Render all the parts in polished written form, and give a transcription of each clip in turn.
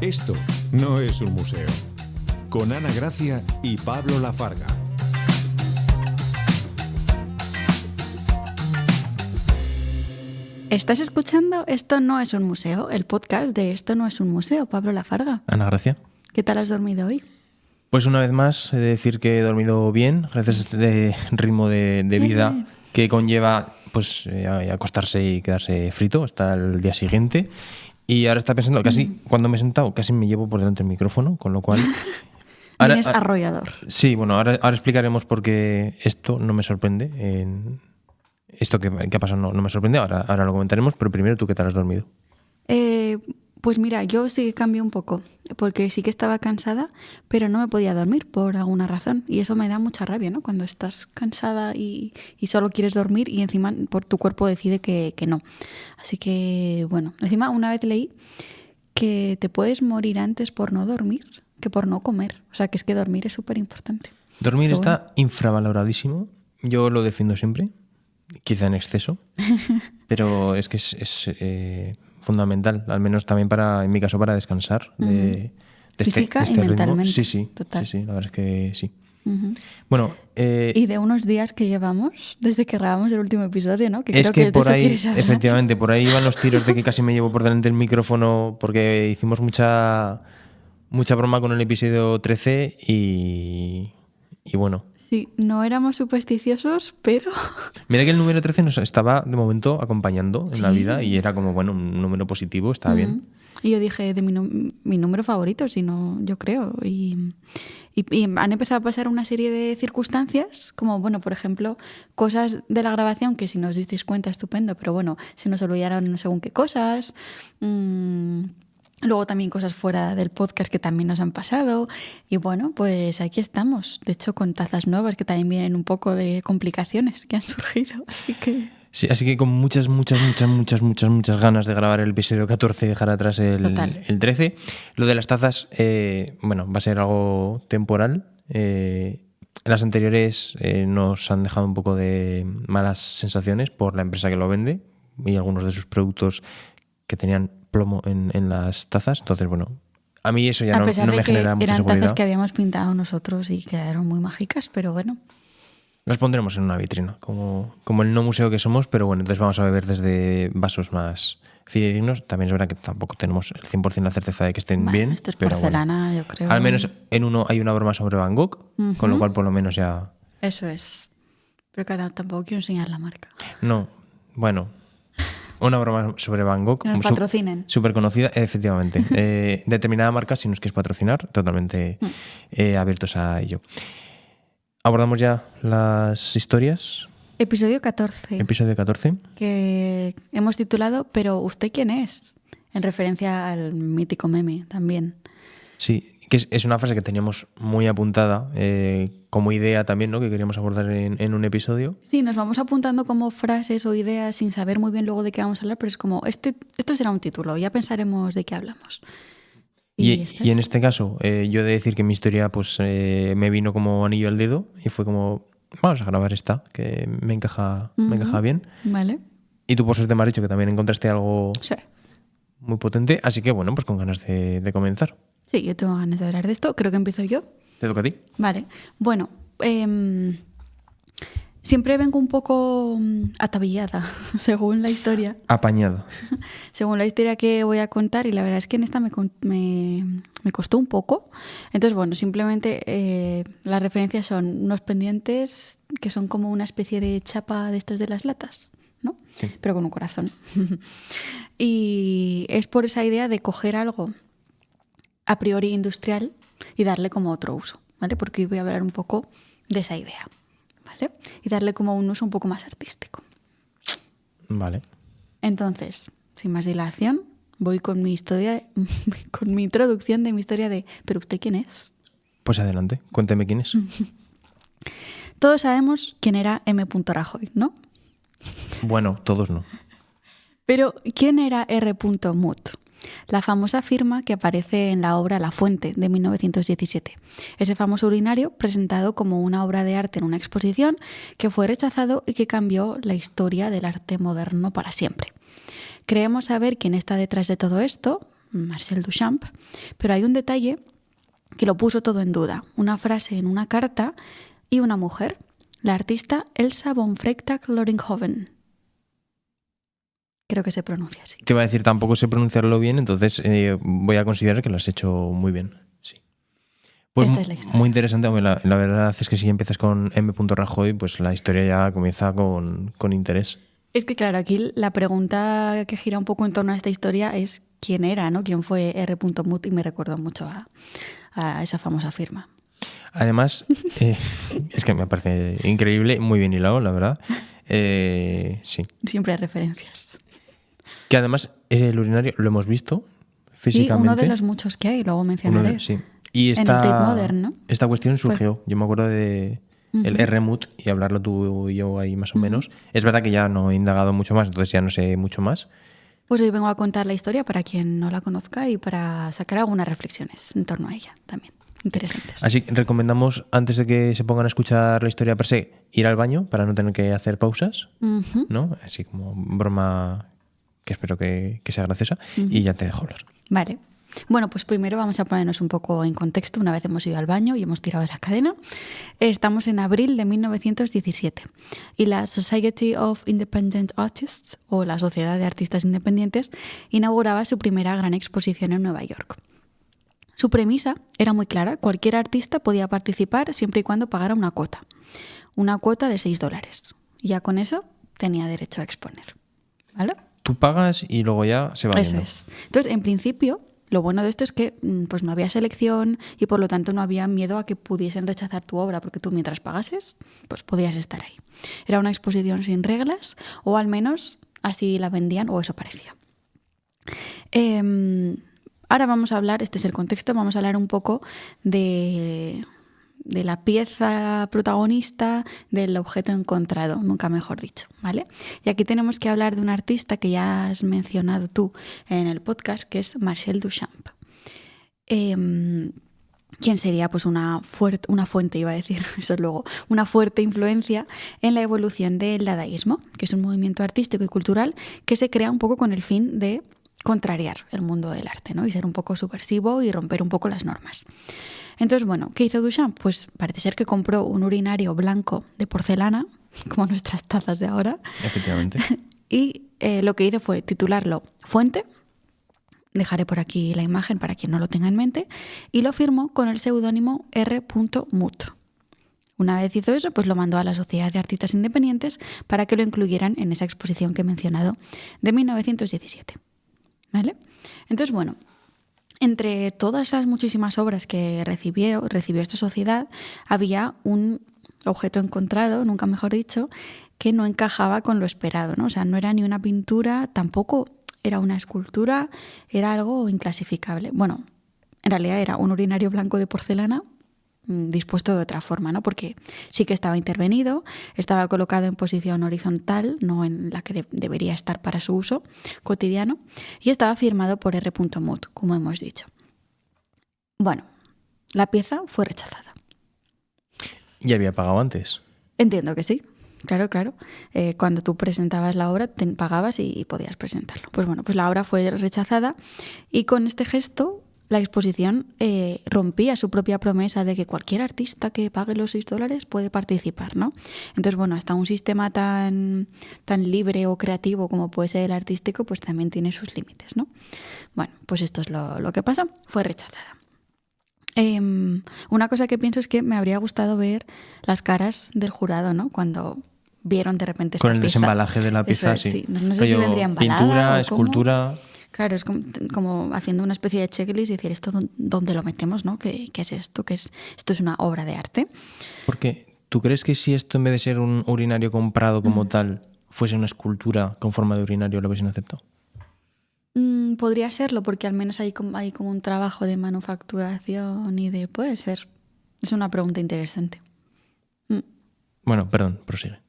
Esto no es un museo. Con Ana Gracia y Pablo Lafarga. ¿Estás escuchando Esto no es un museo? El podcast de Esto no es un museo, Pablo Lafarga. Ana Gracia. ¿Qué tal has dormido hoy? Pues una vez más he de decir que he dormido bien, gracias a este ritmo de vida que conlleva pues acostarse y quedarse frito hasta el día siguiente. Y ahora está pensando, casi cuando me he sentado, casi me llevo por delante el micrófono, con lo cual... Vienes arrollador. Sí, bueno, ahora explicaremos por qué esto no me sorprende. Esto que ha pasado no me sorprende, ahora lo comentaremos, pero primero, ¿tú qué tal has dormido? Pues mira, yo sí que cambié un poco, porque sí que estaba cansada, pero no me podía dormir por alguna razón. Y eso me da mucha rabia, ¿no? Cuando estás cansada y solo quieres dormir y encima por tu cuerpo decide que no. Así que, bueno, encima una vez leí que te puedes morir antes por no dormir que por no comer. O sea, que es que dormir es súper importante. Dormir está infravaloradísimo. Yo lo defiendo siempre, quizá en exceso, pero es que es fundamental, al menos también en mi caso, para descansar de física este y ritmo. mentalmente. Sí, total. Sí, la verdad es que sí. Bueno, y de unos días que llevamos desde que grabamos el último episodio, ¿no? Es que por ahí, efectivamente, por ahí iban los tiros de que casi me llevo por delante el micrófono porque hicimos mucha broma con el episodio 13 y bueno. Sí, no éramos supersticiosos, pero... Mira que el número 13 nos estaba, de momento, acompañando en la vida y era como, bueno, un número positivo, estaba bien. Y yo dije, de mi número favorito, si no, yo creo. Y han empezado a pasar una serie de circunstancias, como, bueno, por ejemplo, cosas de la grabación que si no os disteis cuenta, estupendo, pero bueno, se nos olvidaron según qué cosas... Luego también cosas fuera del podcast que también nos han pasado. Y bueno, pues aquí estamos. De hecho, con tazas nuevas que también vienen un poco de complicaciones que han surgido. Así que... Sí, así que con muchas ganas de grabar el episodio 14 y dejar atrás el 13. Lo de las tazas, bueno, va a ser algo temporal. Las anteriores nos han dejado un poco de malas sensaciones por la empresa que lo vende y algunos de sus productos que tenían plomo en las tazas. Entonces, bueno, a mí eso ya no me genera mucha eran seguridad. Tazas que habíamos pintado nosotros y quedaron muy mágicas, pero bueno. Las pondremos en una vitrina, como el no museo que somos, pero bueno, entonces vamos a beber desde vasos más fidedignos. También es verdad que tampoco tenemos el 100% la certeza de que estén bien. Esto es pero porcelana, bueno, yo creo. Al menos en uno hay una broma sobre Van Gogh, con lo cual por lo menos ya... Eso es. Pero tampoco quiero enseñar la marca. No, bueno... Una broma sobre Van Gogh. Que nos patrocinen. Súper conocida, efectivamente. Determinada marca, si nos quieres patrocinar, totalmente abiertos a ello. Abordamos ya las historias. Episodio 14. Episodio 14. Que hemos titulado ¿Pero usted quién es? En referencia al mítico meme también. Sí, que es una frase que teníamos muy apuntada como idea también, ¿no? Que queríamos abordar en un episodio. Sí, nos vamos apuntando como frases o ideas sin saber muy bien luego de qué vamos a hablar, pero es como, esto será un título, ya pensaremos de qué hablamos. Y en este caso, yo he de decir que mi historia pues me vino como anillo al dedo y fue como, vamos a grabar esta, que me encaja bien. Vale. Y tú por suerte me has dicho que también encontraste algo muy potente, así que bueno, pues con ganas de comenzar. Sí, yo tengo ganas de hablar de esto. Creo que empiezo yo. ¿Te toca a ti? Vale. Bueno, siempre vengo un poco atabillada, según la historia. Apañada. Según la historia que voy a contar, y la verdad es que en esta me costó un poco. Entonces, bueno, simplemente las referencias son unos pendientes que son como una especie de chapa de estos de las latas, ¿no? Sí. Pero con un corazón. Y es por esa idea de coger algo a priori industrial y darle como otro uso, ¿vale? Porque hoy voy a hablar un poco de esa idea, ¿vale? Y darle como un uso un poco más artístico. Vale. Entonces, sin más dilación, voy con mi historia, con mi introducción de mi historia de ¿pero usted quién es? Pues adelante, cuénteme quién es. Todos sabemos quién era M. Rajoy, ¿no? Bueno, todos no. Pero ¿quién era R. Mut? La famosa firma que aparece en la obra La Fuente, de 1917. Ese famoso urinario presentado como una obra de arte en una exposición que fue rechazado y que cambió la historia del arte moderno para siempre. Creemos saber quién está detrás de todo esto, Marcel Duchamp, pero hay un detalle que lo puso todo en duda. Una frase en una carta y una mujer, la artista Elsa von Freytag-Loringhoven. Creo que se pronuncia así. Te iba a decir, tampoco sé pronunciarlo bien, entonces voy a considerar que lo has hecho muy bien. Sí. Pues Esta es la historia. Muy interesante. La verdad es que si empiezas con M. Rajoy, pues la historia ya comienza con interés. Es que claro, aquí la pregunta que gira un poco en torno a esta historia es quién era, ¿no? ¿Quién fue R. Mut? Y me recuerda mucho a esa famosa firma. Además, es que me parece increíble, muy bien hilado, la verdad. Sí. Siempre hay referencias. Que además el urinario lo hemos visto físicamente. Sí, uno de los muchos que hay, luego mencionaré. Sí. Y en el Tate Modern, ¿no? Esta cuestión surgió. Yo me acuerdo de el R. Mut y hablarlo tú y yo ahí más o menos. Es verdad que ya no he indagado mucho más, entonces ya no sé mucho más. Pues hoy vengo a contar la historia para quien no la conozca y para sacar algunas reflexiones en torno a ella también. Interesantes. Así que recomendamos, antes de que se pongan a escuchar la historia per se, ir al baño para no tener que hacer pausas, ¿no? Así como broma que espero que sea graciosa, y ya te dejo hablar. Vale. Bueno, pues primero vamos a ponernos un poco en contexto. Una vez hemos ido al baño y hemos tirado de la cadena, estamos en abril de 1917 y la Society of Independent Artists, o la Sociedad de Artistas Independientes, inauguraba su primera gran exposición en Nueva York. Su premisa era muy clara: cualquier artista podía participar siempre y cuando pagara una cuota de $6. Y ya con eso tenía derecho a exponer. ¿Vale? Tú pagas y luego ya se va viendo. Eso es. Entonces, en principio, lo bueno de esto es que pues no había selección y por lo tanto no había miedo a que pudiesen rechazar tu obra, porque tú mientras pagases, pues podías estar ahí. Era una exposición sin reglas, o al menos así la vendían, o eso parecía. Ahora vamos a hablar, este es el contexto, vamos a hablar un poco de la pieza protagonista, del objeto encontrado, nunca mejor dicho, ¿vale? Y aquí tenemos que hablar de un artista que ya has mencionado tú en el podcast, que es Marcel Duchamp. ¿Quién sería? Pues una fuente, iba a decir, eso luego, una fuerte influencia en la evolución del dadaísmo, que es un movimiento artístico y cultural que se crea un poco con el fin de contrariar el mundo del arte, ¿no? Y ser un poco subversivo y romper un poco las normas. Entonces, bueno, ¿qué hizo Duchamp? Pues parece ser que compró un urinario blanco de porcelana, como nuestras tazas de ahora. Efectivamente. Y lo que hizo fue titularlo Fuente, dejaré por aquí la imagen para quien no lo tenga en mente, y lo firmó con el seudónimo R. Mut. Una vez hizo eso, pues lo mandó a la Sociedad de Artistas Independientes para que lo incluyeran en esa exposición que he mencionado de 1917. ¿Vale? Entonces, bueno, entre todas las muchísimas obras que recibió esta sociedad, había un objeto encontrado, nunca mejor dicho, que no encajaba con lo esperado, ¿no? O sea, no era ni una pintura, tampoco era una escultura, era algo inclasificable. Bueno, en realidad era un urinario blanco de porcelana dispuesto de otra forma, ¿no? Porque sí que estaba intervenido, estaba colocado en posición horizontal, no en la que debería estar para su uso cotidiano, y estaba firmado por R. Mut, como hemos dicho. Bueno, la pieza fue rechazada. ¿Ya había pagado antes? Entiendo que sí. Claro. Cuando tú presentabas la obra, te pagabas y podías presentarlo. Pues bueno, pues la obra fue rechazada y con este gesto la exposición rompía su propia promesa de que cualquier artista que pague los $6 puede participar, ¿no? Entonces, bueno, hasta un sistema tan libre o creativo como puede ser el artístico, pues también tiene sus límites, ¿no? Bueno, pues esto es lo que pasó, fue rechazada. Una cosa que pienso es que me habría gustado ver las caras del jurado, ¿no? Cuando vieron de repente esta pieza. Con el pieza. desembalaje de la pieza, Eso es, sí. No sé si vendría embalada pintura, o escultura. Claro, es como haciendo una especie de checklist y decir, ¿esto dónde lo metemos, no? ¿Qué es esto? Esto es una obra de arte. Porque, ¿tú crees que si esto en vez de ser un urinario comprado como tal, fuese una escultura con forma de urinario, lo hubiesen aceptado? Podría serlo, porque al menos hay como un trabajo de manufacturación y de... Puede ser. Es una pregunta interesante. Bueno, perdón, prosigue.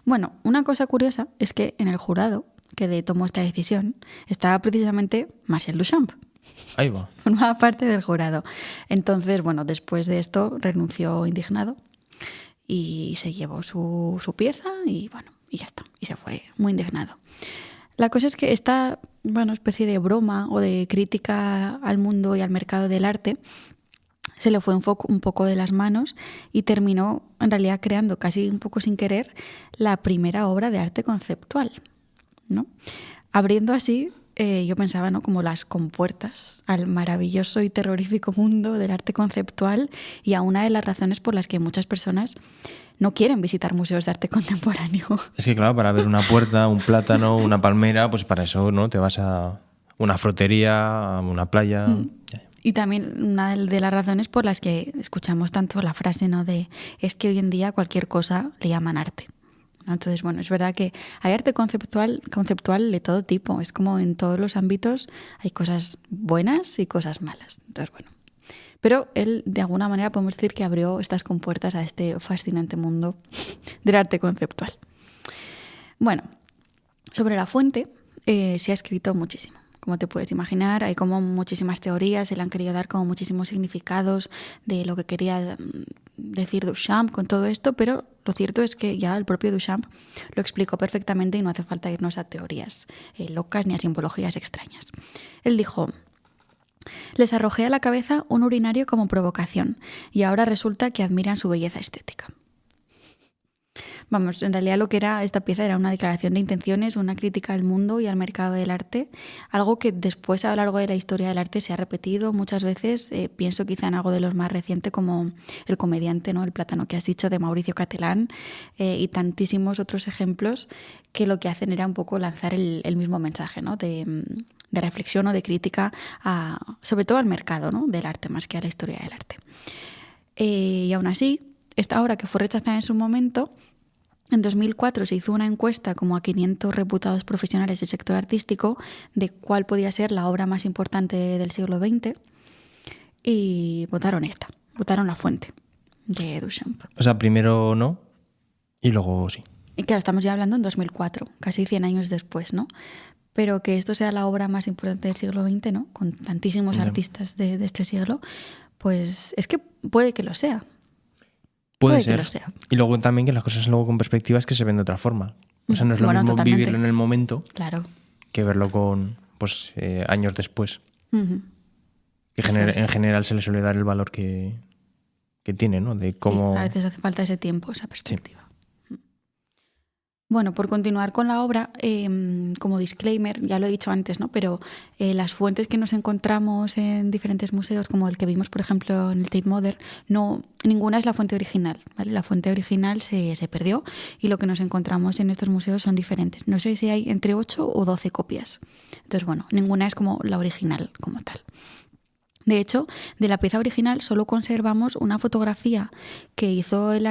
Bueno, una cosa curiosa es que en el jurado que tomó esta decisión estaba precisamente Marcel Duchamp. Ahí va. Formaba parte del jurado. Entonces, bueno, después de esto renunció indignado y se llevó su pieza y bueno, y ya está. Y se fue muy indignado. La cosa es que esta bueno, especie de broma o de crítica al mundo y al mercado del arte, se le fue un poco de las manos y terminó en realidad creando casi un poco sin querer la primera obra de arte conceptual, ¿no? Abriendo así, yo pensaba, ¿no?, como las compuertas al maravilloso y terrorífico mundo del arte conceptual y a una de las razones por las que muchas personas no quieren visitar museos de arte contemporáneo. Es que claro, para ver una puerta, un plátano, una palmera, pues para eso, ¿no? Te vas a una frutería, a una playa. Y también una de las razones por las que escuchamos tanto la frase, ¿no?, de es que hoy en día cualquier cosa le llaman arte. Entonces, bueno, es verdad que hay arte conceptual de todo tipo. Es como en todos los ámbitos hay cosas buenas y cosas malas. Entonces, bueno. Pero él, de alguna manera, podemos decir que abrió estas compuertas a este fascinante mundo del arte conceptual. Bueno, sobre la fuente se ha escrito muchísimo. Como te puedes imaginar, hay como muchísimas teorías, se le han querido dar como muchísimos significados de lo que quería decir Duchamp con todo esto, pero lo cierto es que ya el propio Duchamp lo explicó perfectamente y no hace falta irnos a teorías locas ni a simbologías extrañas. Él dijo: les arrojé a la cabeza un urinario como provocación y ahora resulta que admiran su belleza estética. Vamos, en realidad lo que era esta pieza era una declaración de intenciones, una crítica al mundo y al mercado del arte, algo que después a lo largo de la historia del arte se ha repetido muchas veces. Pienso quizá en algo de los más recientes como El comediante, ¿no?, El plátano que has dicho, de Mauricio Catalán, y tantísimos otros ejemplos que lo que hacen era un poco lanzar el mismo mensaje, ¿no?, de reflexión o de crítica sobre todo al mercado, ¿no?, del arte más que a la historia del arte. Y aún así, esta obra, que fue rechazada en su momento, en 2004 se hizo una encuesta como a 500 reputados profesionales del sector artístico de cuál podía ser la obra más importante del siglo XX y votaron la fuente de Duchamp. O sea, primero no y luego sí. Y claro, estamos ya hablando en 2004, casi 100 años después, ¿no? Pero que esto sea la obra más importante del siglo XX, ¿no?, con tantísimos artistas de este siglo, pues es que puede que lo sea. Puede ser. Que lo sea. Y luego también que las cosas luego con perspectiva es que se ven de otra forma. O sea, no es lo mismo totalmente vivirlo en el momento, claro, que verlo con años después. Que en general se le suele dar el valor que tiene, ¿no? De cómo... Sí, a veces hace falta ese tiempo, esa perspectiva. Sí. Bueno, por continuar con la obra, como disclaimer, ya lo he dicho antes, ¿no?, pero las fuentes que nos encontramos en diferentes museos, como el que vimos, por ejemplo, en el Tate Modern, ninguna es la fuente original, ¿vale? La fuente original se perdió y lo que nos encontramos en estos museos son diferentes. No sé si hay entre 8 o 12 copias. Entonces, bueno, ninguna es como la original como tal. De hecho, de la pieza original solo conservamos una fotografía que hizo el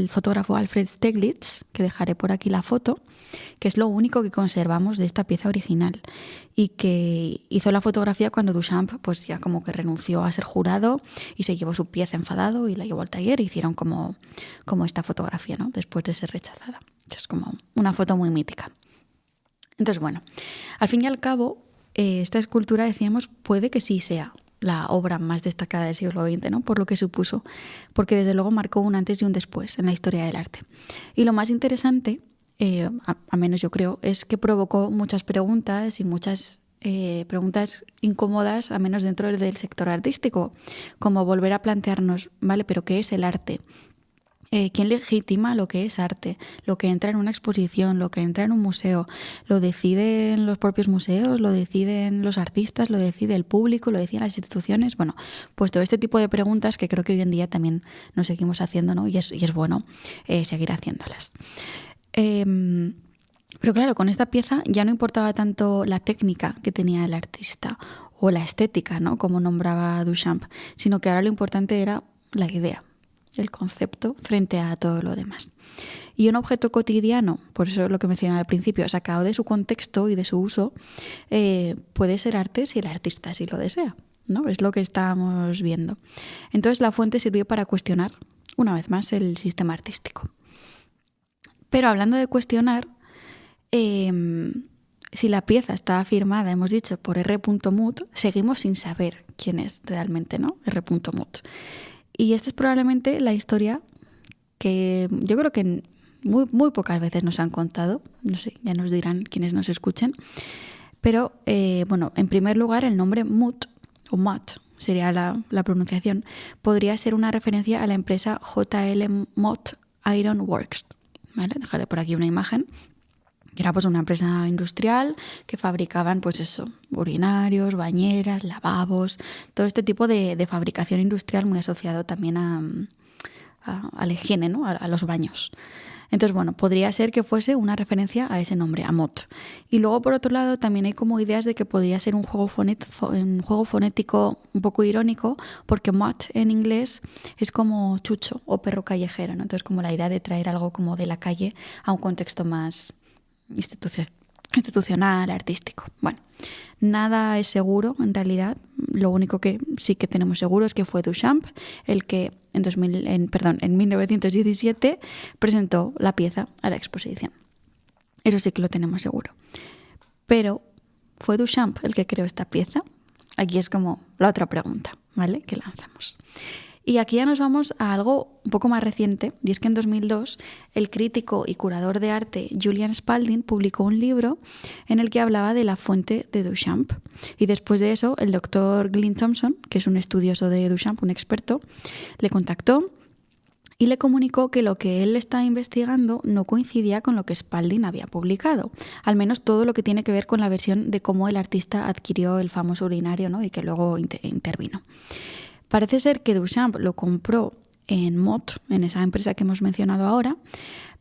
fotógrafo Alfred Stieglitz, que dejaré por aquí la foto, que es lo único que conservamos de esta pieza original, y que hizo la fotografía cuando Duchamp pues ya como que renunció a ser jurado y se llevó su pieza enfadado y la llevó al taller y hicieron como esta fotografía, ¿no?, después de ser rechazada. Es como una foto muy mítica. Entonces, bueno, al fin y al cabo, esta escultura, decíamos, puede que sí sea la obra más destacada del siglo XX, ¿no?, por lo que supuso, porque desde luego marcó un antes y un después en la historia del arte. Y lo más interesante, a menos yo creo, es que provocó muchas preguntas y muchas preguntas incómodas, a menos dentro del sector artístico, como volver a plantearnos, ¿vale?, pero ¿qué es el arte? ¿Quién legitima lo que es arte? Lo que entra en una exposición, lo que entra en un museo, ¿lo deciden los propios museos? ¿Lo deciden los artistas? ¿Lo decide el público? ¿Lo deciden las instituciones? Bueno, pues todo este tipo de preguntas que creo que hoy en día también nos seguimos haciendo, ¿no? Y es bueno seguir haciéndolas. Pero claro, con esta pieza ya no importaba tanto la técnica que tenía el artista o la estética, ¿no?, como nombraba Duchamp, sino que ahora lo importante era la idea, el concepto frente a todo lo demás. Y un objeto cotidiano, por eso lo que mencionaba al principio, sacado de su contexto y de su uso, puede ser arte si el artista así lo desea, ¿no? Es lo que estábamos viendo. Entonces la fuente sirvió para cuestionar, una vez más, el sistema artístico. Pero hablando de cuestionar, si la pieza está firmada, hemos dicho, por R. Muth, seguimos sin saber quién es realmente, ¿no?, R. Muth. Y esta es probablemente la historia que yo creo que muy, muy pocas veces nos han contado, no sé, ya nos dirán quienes nos escuchen. Pero, bueno, en primer lugar, el nombre Mott, o Mott, sería la pronunciación, podría ser una referencia a la empresa JL Mott Iron Works. ¿Vale? Dejaré por aquí una imagen. Que era pues una empresa industrial que fabricaban pues eso, urinarios, bañeras, lavabos, todo este tipo de fabricación industrial muy asociado también a la higiene, ¿no? A los baños. Entonces, bueno, podría ser que fuese una referencia a ese nombre, a Mott. Y luego, por otro lado, también hay como ideas de que podría ser un juego fonético un poco irónico, porque Mott en inglés es como chucho o perro callejero, ¿no? Entonces, como la idea de traer algo como de la calle a un contexto más institucional, artístico. Bueno, nada es seguro en realidad. Lo único que sí que tenemos seguro es que fue Duchamp el que en 1917 presentó la pieza a la exposición. Eso sí que lo tenemos seguro. Pero, ¿fue Duchamp el que creó esta pieza? Aquí es como la otra pregunta, ¿vale? Que lanzamos. Y aquí ya nos vamos a algo un poco más reciente, y es que en 2002 el crítico y curador de arte Julian Spalding publicó un libro en el que hablaba de la fuente de Duchamp. Y después de eso, el doctor Glyn Thompson, que es un estudioso de Duchamp, un experto, le contactó y le comunicó que lo que él estaba investigando no coincidía con lo que Spalding había publicado, al menos todo lo que tiene que ver con la versión de cómo el artista adquirió el famoso urinario, ¿no? Y que luego intervino. Parece ser que Duchamp lo compró en Mott, en esa empresa que hemos mencionado ahora,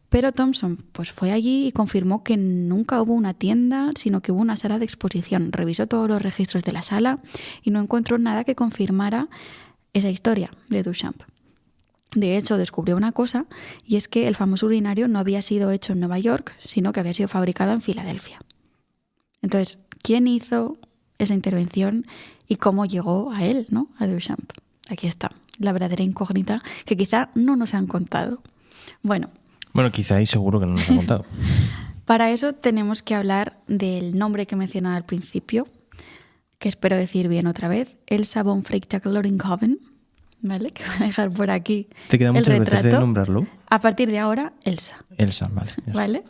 pero Thompson pues fue allí y confirmó que nunca hubo una tienda, sino que hubo una sala de exposición. Revisó todos los registros de la sala y no encontró nada que confirmara esa historia de Duchamp. De hecho, descubrió una cosa, y es que el famoso urinario no había sido hecho en Nueva York, sino que había sido fabricado en Filadelfia. Entonces, ¿quién hizo esa intervención y cómo llegó a él, ¿no? A Duchamp? Aquí está, la verdadera incógnita que quizá no nos han contado. Bueno, quizá y seguro que no nos han contado. Para eso tenemos que hablar del nombre que mencionaba al principio, que espero decir bien otra vez, Elsa von Freytag-Loringhoven, ¿vale? Que voy a dejar por aquí. ¿Te queda muchas veces de nombrarlo? A partir de ahora, Elsa. Elsa, vale. ¿Vale?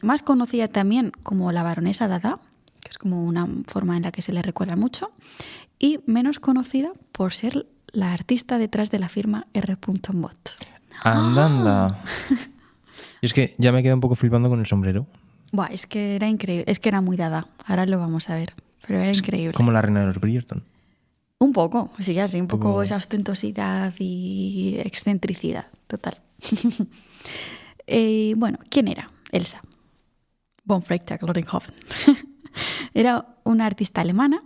Más conocida también como la baronesa Dada, que es como una forma en la que se le recuerda mucho, y menos conocida por ser la artista detrás de la firma R. Mott. ¡Anda! Y es que ya me quedado un poco flipando con el sombrero. Buah, es que era increíble, es que era muy Dada, ahora lo vamos a ver, pero era increíble. Como la reina de los Bridgerton. Un poco, sí, así, un poco esa ostentosidad y excentricidad, total. Bueno, ¿quién era Elsa von Freytag-Loringhoven? Era una artista alemana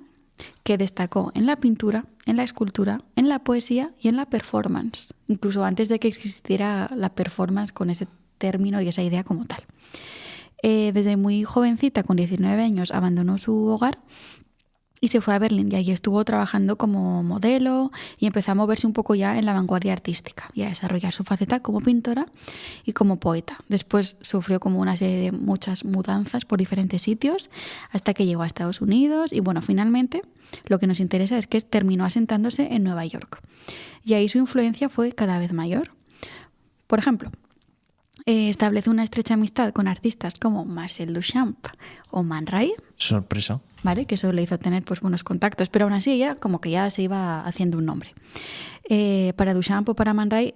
que destacó en la pintura, en la escultura, en la poesía y en la performance, incluso antes de que existiera la performance con ese término y esa idea como tal. Desde muy jovencita, con 19 años, abandonó su hogar y se fue a Berlín, y allí estuvo trabajando como modelo y empezó a moverse un poco ya en la vanguardia artística y a desarrollar su faceta como pintora y como poeta. Después sufrió como una serie de muchas mudanzas por diferentes sitios hasta que llegó a Estados Unidos y bueno, finalmente lo que nos interesa es que terminó asentándose en Nueva York y ahí su influencia fue cada vez mayor. Por ejemplo, estableció una estrecha amistad con artistas como Marcel Duchamp o Man Ray. Sorpresa. ¿Vale? Que eso le hizo tener pues buenos contactos, pero aún así ella como que ya se iba haciendo un nombre. Para Duchamp o para Man Ray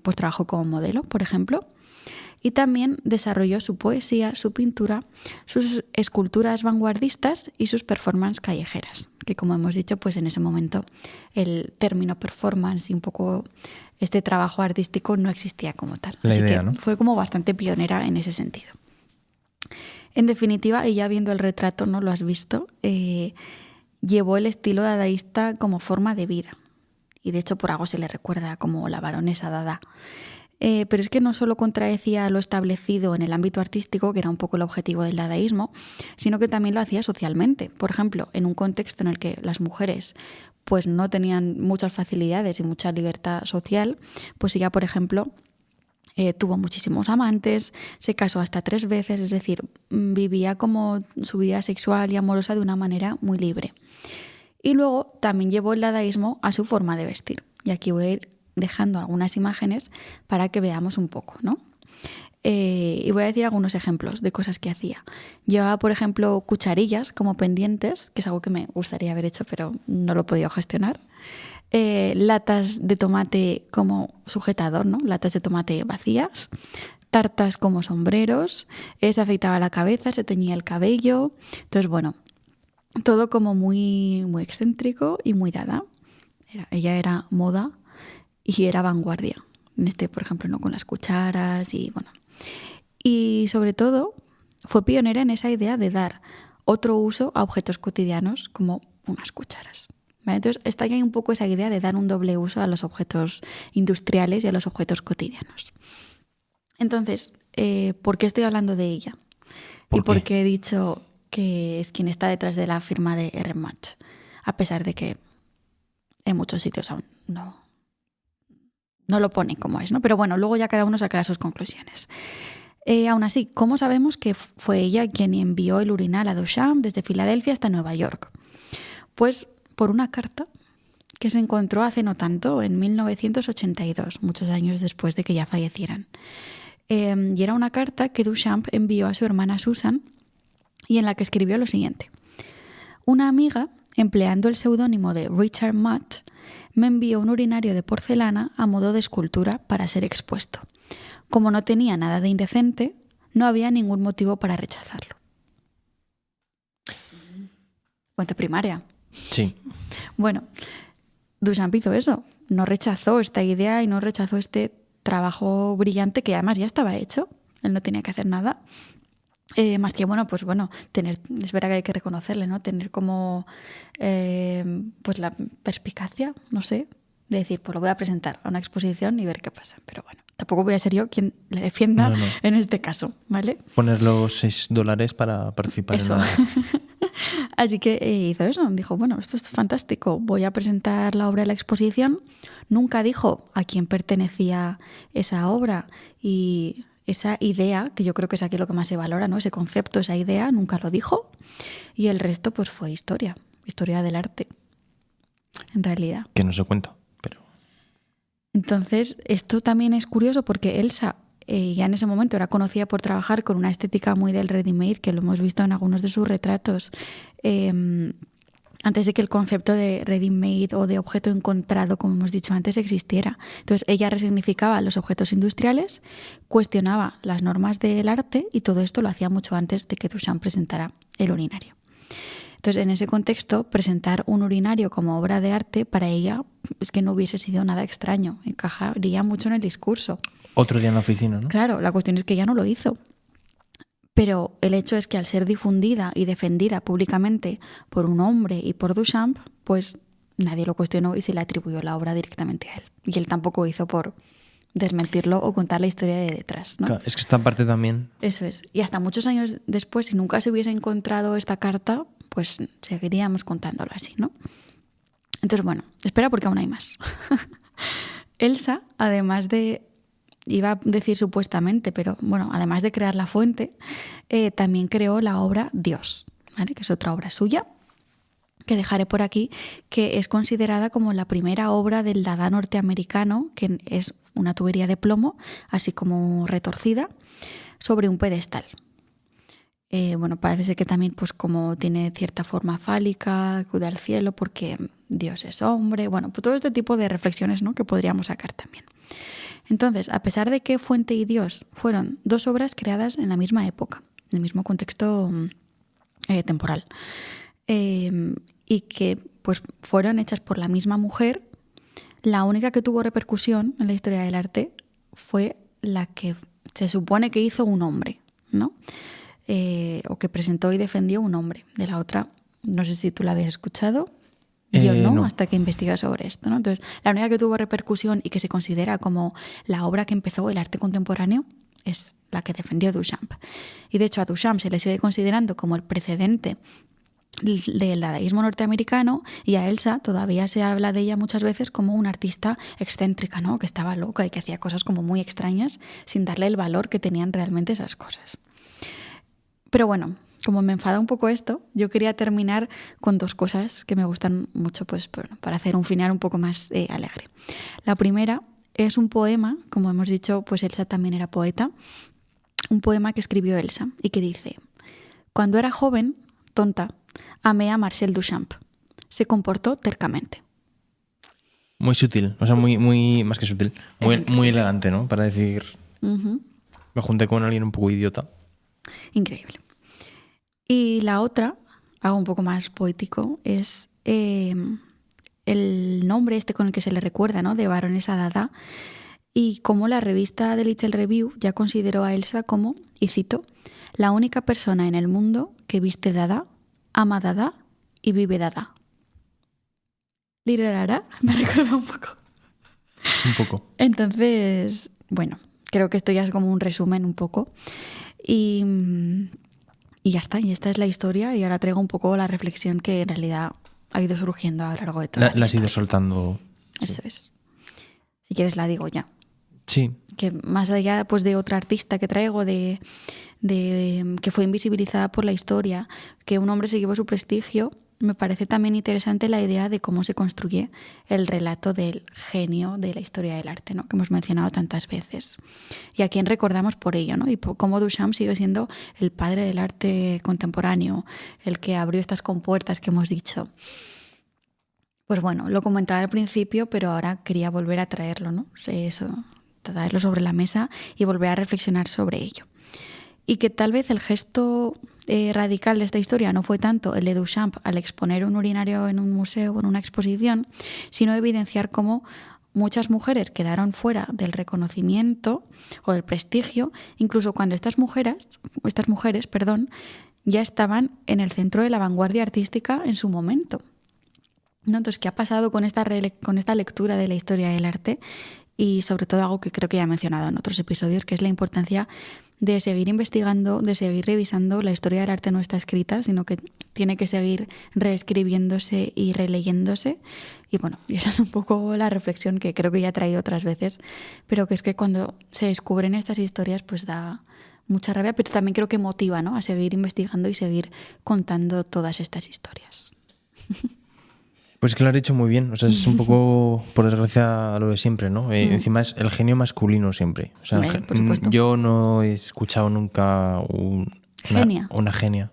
pues trabajó como modelo, por ejemplo, y también desarrolló su poesía, su pintura, sus esculturas vanguardistas y sus performances callejeras, que como hemos dicho, pues en ese momento el término performance y un poco este trabajo artístico no existía como tal. La Así idea, que ¿no? fue como bastante pionera en ese sentido. En definitiva, y ya viendo el retrato, ¿no? Lo has visto, llevó el estilo dadaísta como forma de vida. Y de hecho por algo se le recuerda como la baronesa Dada. Pero es que no solo contradecía lo establecido en el ámbito artístico, que era un poco el objetivo del dadaísmo, sino que también lo hacía socialmente. Por ejemplo, en un contexto en el que las mujeres pues no tenían muchas facilidades y mucha libertad social, pues ella, por ejemplo, tuvo muchísimos amantes, se casó hasta 3 veces, es decir, vivía como su vida sexual y amorosa de una manera muy libre. Y luego también llevó el dadaísmo a su forma de vestir. Y aquí voy a ir dejando algunas imágenes para que veamos un poco, ¿no? Y voy a decir algunos ejemplos de cosas que hacía. Llevaba, por ejemplo, cucharillas como pendientes, que es algo que me gustaría haber hecho, pero no lo he podido gestionar. Latas de tomate como sujetador, ¿no? Latas de tomate vacías. Tartas como sombreros. Se afeitaba la cabeza, se teñía el cabello. Entonces, bueno, todo como muy, muy excéntrico y muy dada. Ella era moda y era vanguardia. Por ejemplo, ¿no? Con las cucharas y bueno. Y sobre todo fue pionera en esa idea de dar otro uso a objetos cotidianos como unas cucharas. ¿Vale? Entonces está ahí un poco esa idea de dar un doble uso a los objetos industriales y a los objetos cotidianos. Entonces, ¿por qué estoy hablando de ella? ¿Y por qué he dicho que es quien está detrás de la firma de R-Match? A pesar de que en muchos sitios aún no lo pone como es, ¿no? Pero bueno, luego ya cada uno sacará sus conclusiones. Aún así, ¿cómo sabemos que fue ella quien envió el urinal a Duchamp desde Filadelfia hasta Nueva York? Pues por una carta que se encontró hace no tanto, en 1982, muchos años después de que ya fallecieran. Y era una carta que Duchamp envió a su hermana Susan y en la que escribió lo siguiente. Una amiga, empleando el seudónimo de Richard Mutt, me envió un urinario de porcelana a modo de escultura para ser expuesto. Como no tenía nada de indecente, no había ningún motivo para rechazarlo. Fuente primaria. Sí. Bueno, Duchamp hizo eso. No rechazó esta idea y no rechazó este trabajo brillante que además ya estaba hecho. Él no tenía que hacer nada. Más que, es verdad que hay que reconocerle, ¿no? Tener como pues la perspicacia, no sé, de decir, pues lo voy a presentar a una exposición y ver qué pasa. Pero bueno, tampoco voy a ser yo quien le defienda en este caso, ¿vale? Poner los $6 para participar eso. en la... Así que hizo eso, dijo, bueno, esto es fantástico, voy a presentar la obra de la exposición. Nunca dijo a quién pertenecía esa obra y esa idea, que yo creo que es aquí lo que más se valora, ¿no? Ese concepto, esa idea, nunca lo dijo. Y el resto pues fue historia del arte, en realidad. Que no se cuenta, pero... Entonces, esto también es curioso porque Elsa ya en ese momento era conocida por trabajar con una estética muy del ready-made, que lo hemos visto en algunos de sus retratos, antes de que el concepto de ready-made o de objeto encontrado, como hemos dicho antes, existiera. Entonces ella resignificaba los objetos industriales, cuestionaba las normas del arte y todo esto lo hacía mucho antes de que Duchamp presentara el urinario. Entonces, en ese contexto, presentar un urinario como obra de arte para ella es que no hubiese sido nada extraño, encajaría mucho en el discurso. Otro día en la oficina, ¿no? Claro, la cuestión es que ella no lo hizo. Pero el hecho es que al ser difundida y defendida públicamente por un hombre y por Duchamp, pues nadie lo cuestionó y se le atribuyó la obra directamente a él. Y él tampoco hizo por desmentirlo o contar la historia de detrás, ¿no? Claro, es que esta parte también... Eso es. Y hasta muchos años después, si nunca se hubiese encontrado esta carta, pues seguiríamos contándolo así, ¿no? Entonces, bueno, espera porque aún hay más. Elsa, además de... Iba a decir supuestamente, pero bueno, además de crear la fuente, también creó la obra Dios, ¿vale? Que es otra obra suya, que dejaré por aquí, que es considerada como la primera obra del Dada norteamericano, que es una tubería de plomo, así como retorcida, sobre un pedestal. Parece ser que también, pues como tiene cierta forma fálica, acude al cielo porque Dios es hombre, bueno, pues todo este tipo de reflexiones, ¿no? Que podríamos sacar también. Entonces, a pesar de que Fuente y Dios fueron dos obras creadas en la misma época, en el mismo contexto temporal, y que pues fueron hechas por la misma mujer, la única que tuvo repercusión en la historia del arte fue la que se supone que hizo un hombre, ¿no? O que presentó y defendió un hombre. De la otra, no sé si tú la habías escuchado. Yo no, hasta que investiga sobre esto, ¿no? Entonces, la única que tuvo repercusión y que se considera como la obra que empezó el arte contemporáneo es la que defendió Duchamp. Y de hecho a Duchamp se le sigue considerando como el precedente del dadaísmo norteamericano y a Elsa todavía se habla de ella muchas veces como una artista excéntrica, ¿no? Que estaba loca y que hacía cosas como muy extrañas sin darle el valor que tenían realmente esas cosas. Pero bueno, como me enfada un poco esto, yo quería terminar con 2 cosas que me gustan mucho, pues bueno, para hacer un final un poco más alegre. La primera es un poema, como hemos dicho, pues Elsa también era poeta, un poema que escribió Elsa y que dice: cuando era joven, tonta, amé a Marcel Duchamp. Se comportó tercamente. Muy sutil, o sea, muy más que sutil, muy elegante, ¿no? Para decir, me junté con alguien un poco idiota. Increíble. Y la otra, algo un poco más poético, es el nombre este con el que se le recuerda, ¿no? De baronesa Dada, y cómo la revista The Little Review ya consideró a Elsa como, y cito, la única persona en el mundo que viste Dada, ama Dada y vive Dada. Lirarara, me recuerda un poco. Un poco. Entonces, bueno, creo que esto ya es como un resumen un poco. Y ya está, y esta es la historia, y ahora traigo un poco la reflexión que en realidad ha ido surgiendo a lo largo de toda la La has ido historia. soltando. Eso es. Si quieres la digo ya. Sí. Que más allá pues, de otra artista que traigo, de que fue invisibilizada por la historia, que un hombre se llevó su prestigio, me parece también interesante la idea de cómo se construye el relato del genio de la historia del arte, ¿no? Que hemos mencionado tantas veces. Y a quién recordamos por ello, ¿no? Y cómo Duchamp sigue siendo el padre del arte contemporáneo, el que abrió estas compuertas que hemos dicho. Pues bueno, lo comentaba al principio, pero ahora quería volver a traerlo, ¿no? Eso, traerlo sobre la mesa y volver a reflexionar sobre ello. Y que tal vez el gesto radical de esta historia no fue tanto el de Duchamp al exponer un urinario en un museo o en una exposición, sino evidenciar cómo muchas mujeres quedaron fuera del reconocimiento o del prestigio, incluso cuando estas mujeres, ya estaban en el centro de la vanguardia artística en su momento, ¿no? Entonces, ¿qué ha pasado con esta lectura de la historia del arte? Y sobre todo algo que creo que ya he mencionado en otros episodios, que es la importancia de seguir investigando, de seguir revisando. La historia del arte no está escrita, sino que tiene que seguir reescribiéndose y releyéndose. Y bueno, y esa es un poco la reflexión que creo que ya he traído otras veces, pero que es que cuando se descubren estas historias pues da mucha rabia, pero también creo que motiva, ¿no? A seguir investigando y seguir contando todas estas historias. Pues es que lo has dicho muy bien, o sea, es un poco, por desgracia, lo de siempre, ¿no? Encima es el genio masculino siempre. O sea, Por supuesto. yo no he escuchado nunca una genia.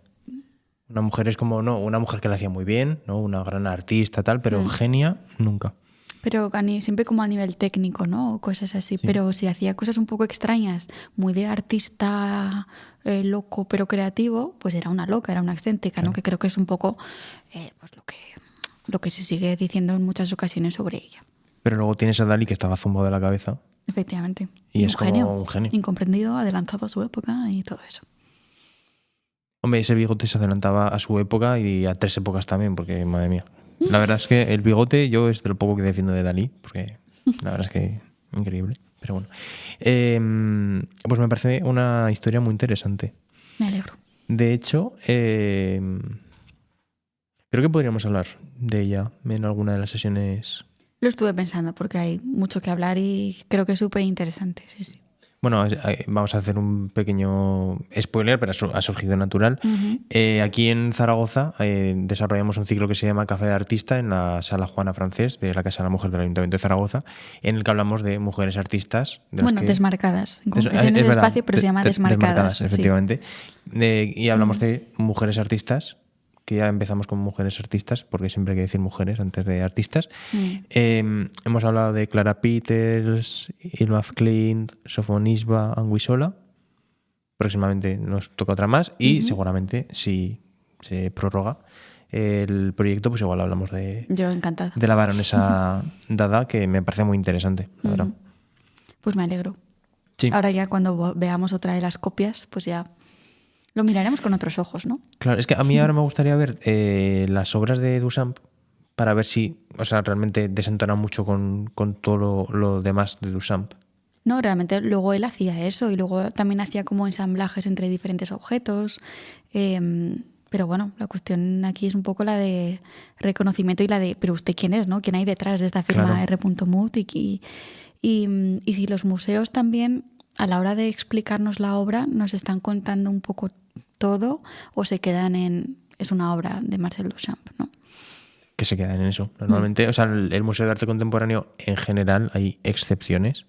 Una mujer es como, no, una mujer que lo hacía muy bien, ¿no? Una gran artista, tal, pero genia, nunca. Pero siempre como a nivel técnico, ¿no? O cosas así. Sí. Pero si hacía cosas un poco extrañas, muy de artista loco pero creativo, pues era una loca, era una excéntrica, claro. ¿No? Que creo que es un poco pues lo que se sigue diciendo en muchas ocasiones sobre ella. Pero luego tienes a Dalí, que estaba zumbado de la cabeza. Efectivamente. Y es como un genio. Incomprendido, adelantado a su época y todo eso. Hombre, ese bigote se adelantaba a su época y a 3 épocas también, porque, madre mía. La verdad es que el bigote yo es de lo poco que defiendo de Dalí, porque la verdad es que increíble. Pero bueno. Pues me parece una historia muy interesante. Me alegro. De hecho, creo que podríamos hablar de ella en alguna de las sesiones. Lo estuve pensando porque hay mucho que hablar y creo que es súper interesante, sí, sí. Bueno, vamos a hacer un pequeño spoiler, pero ha surgido natural. Aquí en Zaragoza desarrollamos un ciclo que se llama Café de Artista en la Sala Juana Francés de la Casa de la Mujer del Ayuntamiento de Zaragoza, en el que hablamos de mujeres artistas. Desmarcadas. En concreción es espacio, pero se llama Desmarcadas. Efectivamente. Sí. Y hablamos de mujeres artistas, que ya empezamos con mujeres artistas, porque siempre hay que decir mujeres antes de artistas. Hemos hablado de Clara Peters, Ilma Klint, Sofonisba, Anguissola. Próximamente nos toca otra más y seguramente, si se prorroga el proyecto, pues igual hablamos de, yo encantada, de la baronesa Dada, que me parece muy interesante, la verdad. Pues me alegro. Sí. Ahora ya cuando veamos otra de las copias, pues ya lo miraremos con otros ojos, ¿no? Claro, es que a mí ahora me gustaría ver las obras de Duchamp para ver si, o sea, realmente desentona mucho con todo lo demás de Duchamp. No, realmente luego él hacía eso y luego también hacía como ensamblajes entre diferentes objetos. Pero bueno, la cuestión aquí es un poco la de reconocimiento y la de, pero usted quién es, ¿no? ¿Quién hay detrás de esta firma R. Muth? Y si los museos también, a la hora de explicarnos la obra, nos están contando un poco todo o se quedan en... Es una obra de Marcel Duchamp, ¿no? Que se quedan en eso. Normalmente, o sea, el Museo de Arte Contemporáneo en general hay excepciones,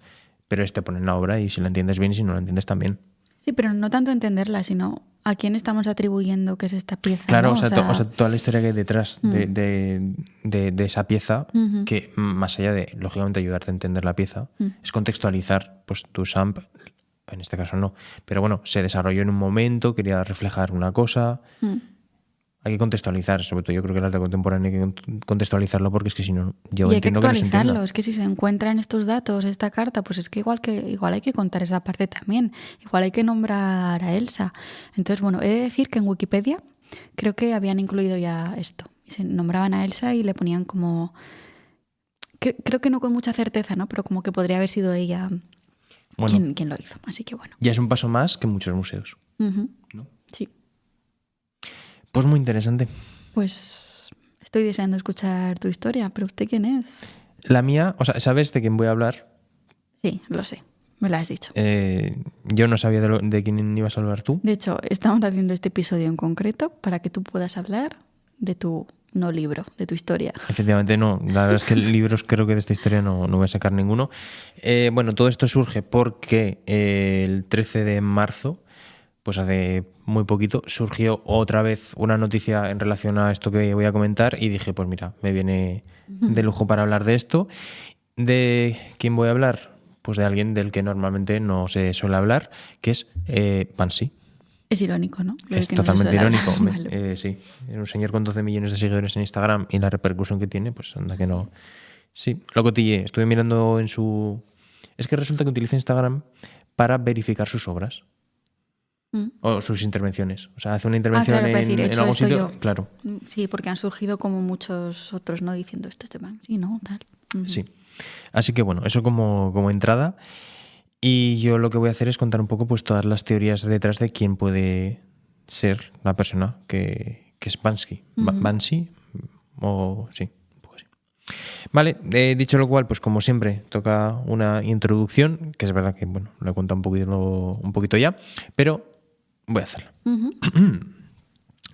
pero te ponen la obra y si la entiendes bien y si no la entiendes también. Sí, pero no tanto entenderla, sino a quién estamos atribuyendo que es esta pieza. Claro, ¿no? o sea, toda la historia que hay detrás de esa pieza, que más allá de, lógicamente, ayudarte a entender la pieza, es contextualizar. Pues Duchamp, en este caso no, pero bueno, se desarrolló en un momento, quería reflejar una cosa. Hay que contextualizar, sobre todo yo creo que el arte contemporáneo hay que contextualizarlo porque es que si no, yo y entiendo que no se entienda. actualizarlo, es que si se encuentran estos datos, esta carta, pues es que igual hay que contar esa parte también, igual hay que nombrar a Elsa. Entonces, bueno, he de decir que en Wikipedia creo que habían incluido ya esto, y se nombraban a Elsa y le ponían como, creo que no con mucha certeza, ¿no? Pero como que podría haber sido ella quien lo hizo, así que bueno. Ya es un paso más que muchos museos. ¿No? Sí. Pues muy interesante. Pues estoy deseando escuchar tu historia, pero ¿usted quién es? La mía, o sea, ¿sabes de quién voy a hablar? Sí, lo sé, me lo has dicho. Yo no sabía de quién ibas a hablar tú. De hecho, estamos haciendo este episodio en concreto para que tú puedas hablar de tu no libro, de tu historia. Efectivamente no, la verdad es que libros creo que de esta historia no voy a sacar ninguno. Bueno, todo esto surge porque el 13 de marzo, pues hace muy poquito, surgió otra vez una noticia en relación a esto que voy a comentar y dije, pues mira, me viene de lujo para hablar de esto. ¿De quién voy a hablar? Pues de alguien del que normalmente no se suele hablar, que es Banksy. Es irónico, ¿no? Es totalmente irónico. Vale. Sí, es un señor con 12 millones de seguidores en Instagram y la repercusión que tiene, pues anda que no... Sí, lo cotillé. Estuve mirando en su... Es que resulta que utiliza Instagram para verificar sus obras. O sus intervenciones. O sea, hace una intervención en algún sitio. Claro. Sí, porque han surgido como muchos otros, ¿no? Diciendo esto es de Banksy, ¿no? Tal. Sí. Así que bueno, eso como entrada. Y yo lo que voy a hacer es contar un poco pues todas las teorías detrás de quién puede ser la persona que es Banksy. Banksy, o sí, un poco así. Vale, dicho lo cual, pues como siempre, toca una introducción, que es verdad que, bueno, lo he contado un poquito ya, pero voy a hacerla.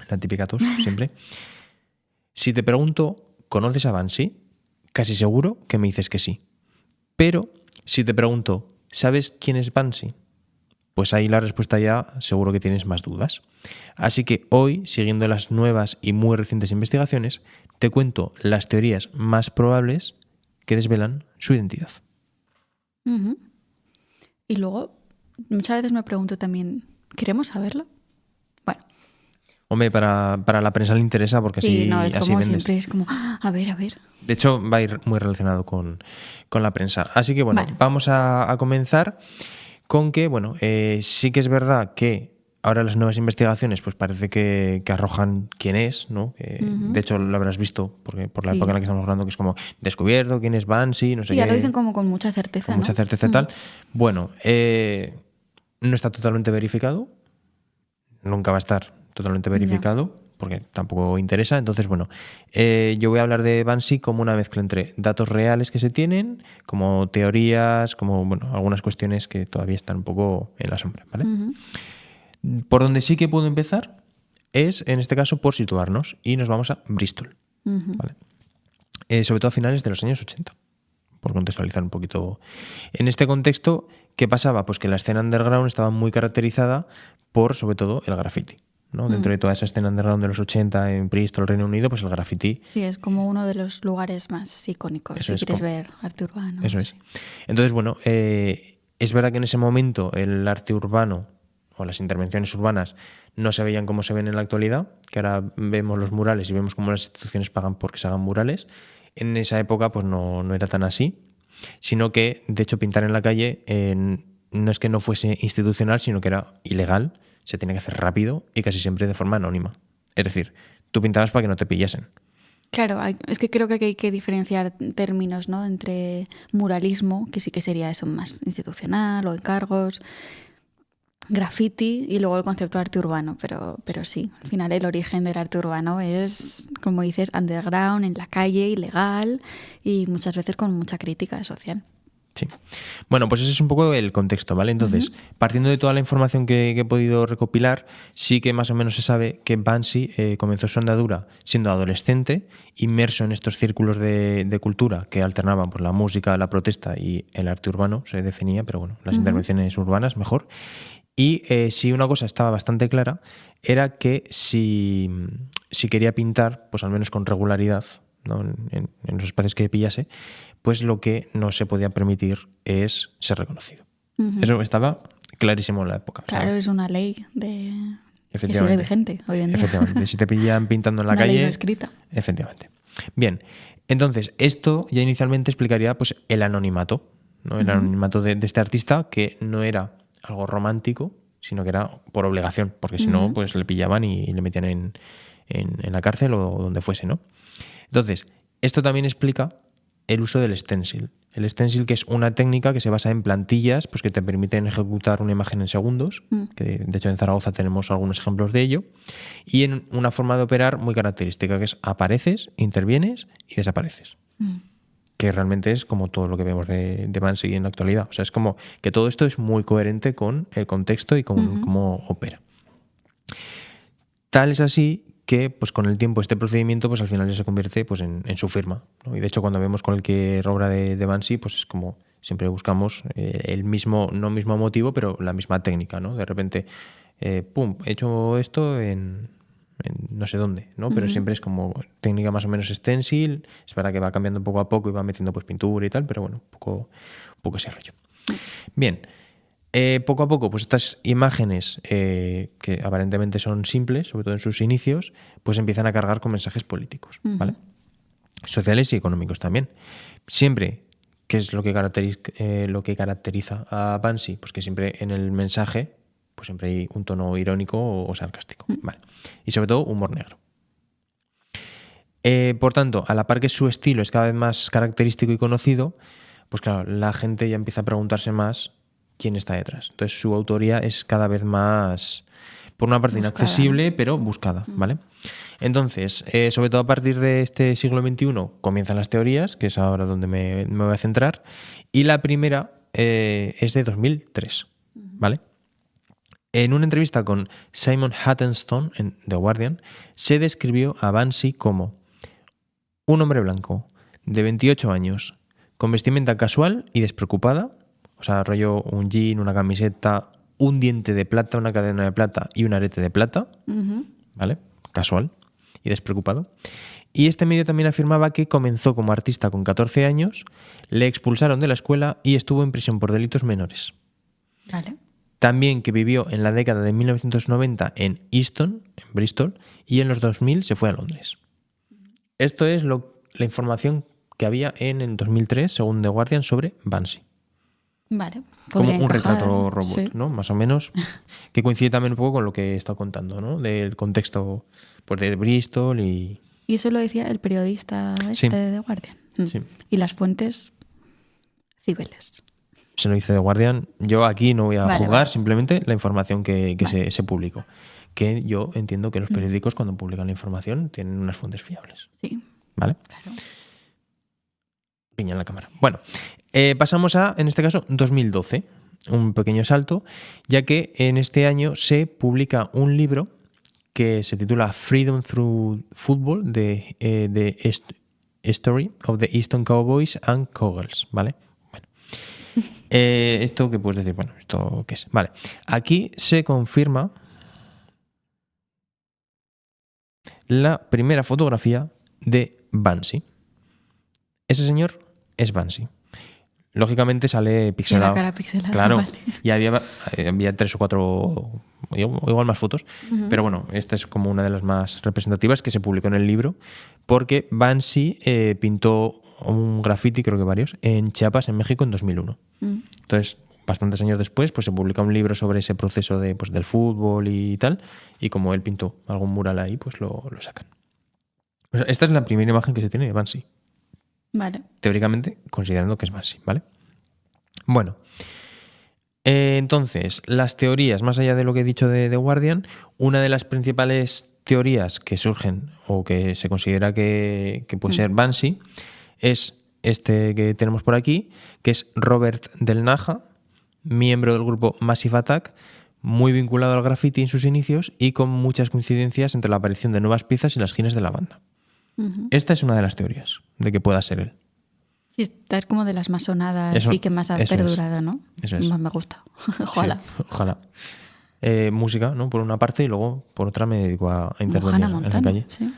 La típica tos, siempre. Si te pregunto, ¿conoces a Banksy? Casi seguro que me dices que sí. Pero si te pregunto, ¿sabes quién es Banksy? Pues ahí la respuesta ya seguro que tienes más dudas. Así que hoy, siguiendo las nuevas y muy recientes investigaciones, te cuento las teorías más probables que desvelan su identidad. Y luego, muchas veces me pregunto también, ¿queremos saberlo? Bueno. Hombre, para la prensa le interesa porque sí, así, no, es así como vendes. siempre, es como, a ver. De hecho, va a ir muy relacionado con la prensa. Así que bueno, vamos a comenzar con que, bueno, sí que es verdad que ahora las nuevas investigaciones pues parece que arrojan quién es, ¿no? De hecho, lo habrás visto porque por la época en la que estamos hablando, que es como descubierto quién es Banksy, no sé qué. Ya lo dicen como con mucha certeza, con mucha certeza y tal. Bueno, no está totalmente verificado. Nunca va a estar totalmente verificado. Porque tampoco interesa. Entonces, bueno, yo voy a hablar de Banksy como una mezcla entre datos reales que se tienen, como teorías, como, bueno, algunas cuestiones que todavía están un poco en la sombra, ¿vale? Por donde sí que puedo empezar es, en este caso, por situarnos y nos vamos a Bristol, ¿vale? Sobre todo a finales de los años 80, por contextualizar un poquito. En este contexto, ¿qué pasaba? Pues que la escena underground estaba muy caracterizada por, sobre todo, el graffiti, ¿no? Dentro de toda esa escena underground de los 80 en Bristol, Reino Unido, pues el graffiti... Sí, es como uno de los lugares más icónicos, si quieres ver arte urbano. Eso es. Entonces, bueno, es verdad que en ese momento el arte urbano o las intervenciones urbanas no se veían como se ven en la actualidad, que ahora vemos los murales y vemos cómo las instituciones pagan porque se hagan murales. En esa época pues no era tan así, sino que, de hecho, pintar en la calle no es que no fuese institucional, sino que era ilegal. Se tenía que hacer rápido y casi siempre de forma anónima. Es decir, tú pintabas para que no te pillasen. Claro, es que creo que hay que diferenciar términos, ¿no? Entre muralismo, que sí que sería eso más institucional, o encargos, graffiti y luego el concepto de arte urbano. Pero sí, al final el origen del arte urbano es, como dices, underground, en la calle, ilegal y muchas veces con mucha crítica social. Sí. Bueno, pues ese es un poco el contexto, ¿vale? Entonces, partiendo de toda la información que he podido recopilar, sí que más o menos se sabe que Banksy comenzó su andadura siendo adolescente, inmerso en estos círculos de cultura que alternaban por la música, la protesta y el arte urbano, se definía, pero bueno, las intervenciones urbanas mejor. Y si una cosa estaba bastante clara, era que si quería pintar, pues al menos con regularidad, ¿no? en los espacios que pillase, pues lo que no se podía permitir es ser reconocido. Eso estaba clarísimo en la época. Claro, ¿sabes? es una ley que sigue vigente hoy en día. Efectivamente, si te pillan pintando en la una calle... ley no escrita. Efectivamente. Bien, entonces, esto ya inicialmente explicaría pues, el anonimato, ¿no? El anonimato de este artista, que no era algo romántico, sino que era por obligación, porque si no, pues le pillaban y le metían en la cárcel o donde fuese, ¿no? Entonces, esto también explica el uso del stencil. El stencil, que es una técnica que se basa en plantillas pues que te permiten ejecutar una imagen en segundos, que de hecho en Zaragoza tenemos algunos ejemplos de ello, y en una forma de operar muy característica, que es apareces, intervienes y desapareces. Que realmente es como todo lo que vemos de Banksy en la actualidad. O sea, es como que todo esto es muy coherente con el contexto y con cómo opera. Tal es así que pues con el tiempo este procedimiento pues al final ya se convierte pues en su firma, ¿no? Y de hecho cuando vemos cualquier obra de Banksy pues es como siempre buscamos el mismo, no mismo motivo, pero la misma técnica, ¿no? De repente, pum, he hecho esto en no sé dónde, ¿no? Pero siempre es como técnica más o menos stencil, es verdad que va cambiando poco a poco y va metiendo pues pintura y tal, pero bueno, un poco ese rollo. Bien. Poco a poco, pues estas imágenes que aparentemente son simples, sobre todo en sus inicios, pues empiezan a cargar con mensajes políticos, ¿vale? Sociales y económicos también. Siempre, ¿qué es lo que caracteriza a Banksy? Pues que siempre en el mensaje pues siempre hay un tono irónico o sarcástico, ¿vale? Y sobre todo humor negro. Por tanto, a la par que su estilo es cada vez más característico y conocido, pues claro, la gente ya empieza a preguntarse más quién está detrás. Entonces su autoría es cada vez más, por una parte, buscada, inaccesible, ¿no? Pero buscada, ¿vale? Entonces, sobre todo a partir de este siglo XXI comienzan las teorías, que es ahora donde me voy a centrar, y la primera es de 2003, ¿vale? En una entrevista con Simon Huttonstone en The Guardian, se describió a Banksy como un hombre blanco, de 28 años, con vestimenta casual y despreocupada. O sea, rollo un jean, una camiseta, un diente de plata, una cadena de plata y un arete de plata, ¿vale? Casual y despreocupado. Y este medio también afirmaba que comenzó como artista con 14 años, le expulsaron de la escuela y estuvo en prisión por delitos menores. Vale. También que vivió en la década de 1990 en Easton, en Bristol, y en los 2000 se fue a Londres. Esto es la información que había en el 2003, según The Guardian, sobre Banksy. Vale. Como un encajar, retrato robot, sí. ¿no? Más o menos, que coincide también un poco con lo que he estado contando, ¿no? Del contexto pues, de Bristol y... Y eso lo decía el periodista Sí. de The Guardian. Sí. Y las fuentes civiles. Se lo dice The Guardian. Yo aquí no voy a juzgar, simplemente la información que se publicó. Que yo entiendo que los periódicos cuando publican la información tienen unas fuentes fiables. Sí. ¿Vale? Claro. Piña en la cámara. Bueno, pasamos a, en este caso, 2012. Un pequeño salto, ya que en este año se publica un libro que se titula Freedom Through Football, The Story of the Easton Cowboys and Cowgirls, ¿vale? Bueno. ¿Esto qué puedes decir? Bueno, ¿esto qué es? Vale. Aquí se confirma la primera fotografía de Banksy. Ese señor es Banksy. Lógicamente sale pixelado. Tiene la cara pixelada, claro. vale. Y había 3 o 4, igual más fotos. Pero bueno, esta es como una de las más representativas que se publicó en el libro, porque Banksy pintó un graffiti, creo que varios, en Chiapas, en México, en 2001. Entonces, bastantes años después, pues se publica un libro sobre ese proceso del fútbol y tal, y como él pintó algún mural ahí, pues lo sacan. Pues esta es la primera imagen que se tiene de Banksy. Vale. Teóricamente, considerando que es Banksy, ¿vale? Bueno, entonces, las teorías, más allá de lo que he dicho de The Guardian, una de las principales teorías que surgen o que se considera que puede ser Banksy es este que tenemos por aquí, que es Robert Del Naja, miembro del grupo Massive Attack, muy vinculado al graffiti en sus inicios y con muchas coincidencias entre la aparición de nuevas piezas y las giras de la banda. Esta es una de las teorías de que pueda ser él. Sí, esta es como de las más sonadas y que más ha perdurado, ¿no? Eso es. Más me gusta. Ojalá. Sí, ojalá. Música, ¿no? Por una parte, y luego por otra me dedico a intervenir en la calle. Sí.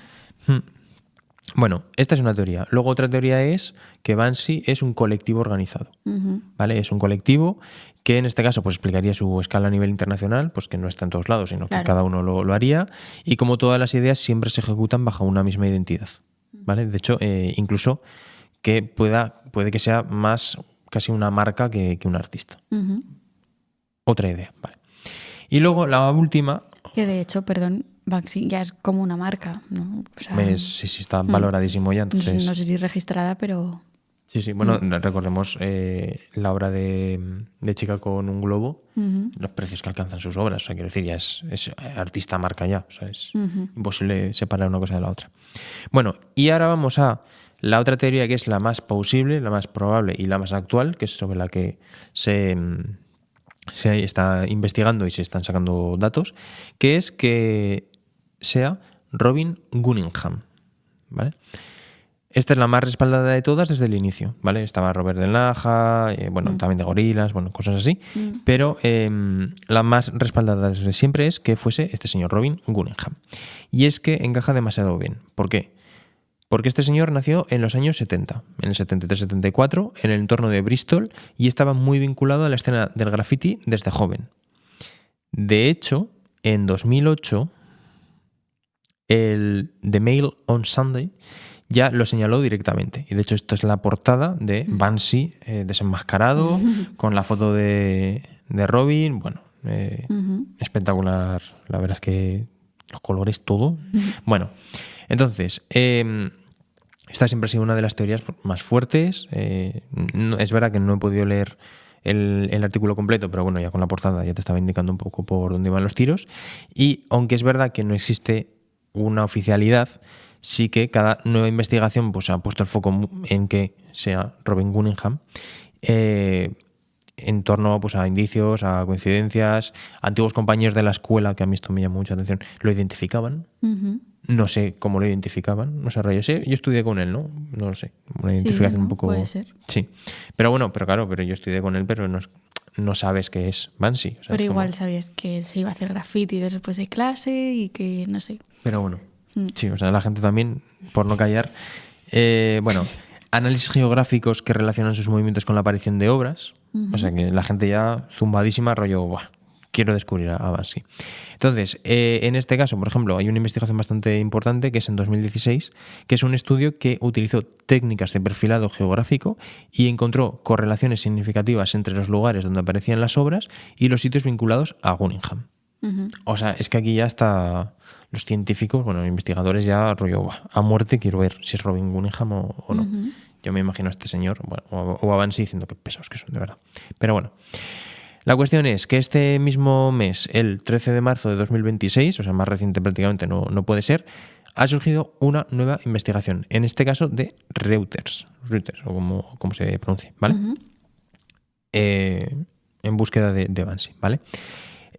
Bueno, esta es una teoría. Luego otra teoría es que Banksy es un colectivo organizado. ¿Vale? Es un colectivo que en este caso pues explicaría su escala a nivel internacional, pues que no está en todos lados, sino que cada uno lo haría. Y como todas las ideas siempre se ejecutan bajo una misma identidad. ¿Vale? De hecho, incluso que puede que sea más casi una marca que un artista. Otra idea, vale. Y luego la última... Que de hecho, perdón, Banksy ya es como una marca, ¿no? O sea, sí, está valoradísimo ya. Entonces... No sé si registrada, pero... Sí, bueno, recordemos la obra de Chica con un globo, los precios que alcanzan sus obras. O sea, quiero decir, ya es artista marca ya. O sea, es imposible separar una cosa de la otra. Bueno, y ahora vamos a la otra teoría que es la más plausible, la más probable y la más actual, que es sobre la que se está investigando y se están sacando datos, que es que sea Robin Cunningham, ¿vale? Esta es la más respaldada de todas desde el inicio, ¿vale? Estaba Robert Del Naja, también de Gorillaz, cosas así, pero la más respaldada desde siempre es que fuese este señor Robin Cunningham. Y es que encaja demasiado bien. ¿Por qué? Porque este señor nació en los años 70, en el 73-74, en el entorno de Bristol, y estaba muy vinculado a la escena del graffiti desde joven. De hecho, en 2008, el The Mail on Sunday ya lo señaló directamente. Y de hecho esto es la portada de Banksy desenmascarado, con la foto de Robin. Bueno, espectacular. La verdad es que los colores, todo. Bueno, entonces... esta siempre ha sido una de las teorías más fuertes. Es verdad que no he podido leer el artículo completo, pero bueno, ya con la portada ya te estaba indicando un poco por dónde iban los tiros. Y aunque es verdad que no existe una oficialidad, sí que cada nueva investigación pues ha puesto el foco en que sea Robin Cunningham, en torno pues, a indicios, a coincidencias. Antiguos compañeros de la escuela, que a mí esto me llamó mucha atención, lo identificaban. No sé cómo lo identificaban, no sé, yo estudié con él, ¿no? No lo sé, una identificación un poco... Puede ser. Sí, pero claro, yo estudié con él, pero no sabes qué es Banksy. O sea, pero igual sabías que se iba a hacer graffiti después de clase y que, no sé. Pero bueno, sí, o sea, la gente también, por no callar... análisis geográficos que relacionan sus movimientos con la aparición de obras, o sea, que la gente ya zumbadísima, rollo... quiero descubrir a Banksy. Entonces, en este caso, por ejemplo, hay una investigación bastante importante que es en 2016, que es un estudio que utilizó técnicas de perfilado geográfico y encontró correlaciones significativas entre los lugares donde aparecían las obras y los sitios vinculados a Cunningham. O sea, es que aquí ya está los científicos, investigadores ya rollo a muerte, quiero ver si es Robin Cunningham o no. Yo me imagino a este señor o a Banksy diciendo qué pesados que son, de verdad. Pero bueno. La cuestión es que este mismo mes, el 13 de marzo de 2026, o sea, más reciente prácticamente no puede ser, ha surgido una nueva investigación, en este caso de Reuters o como se pronuncia, ¿vale? En búsqueda de Banksy, ¿vale?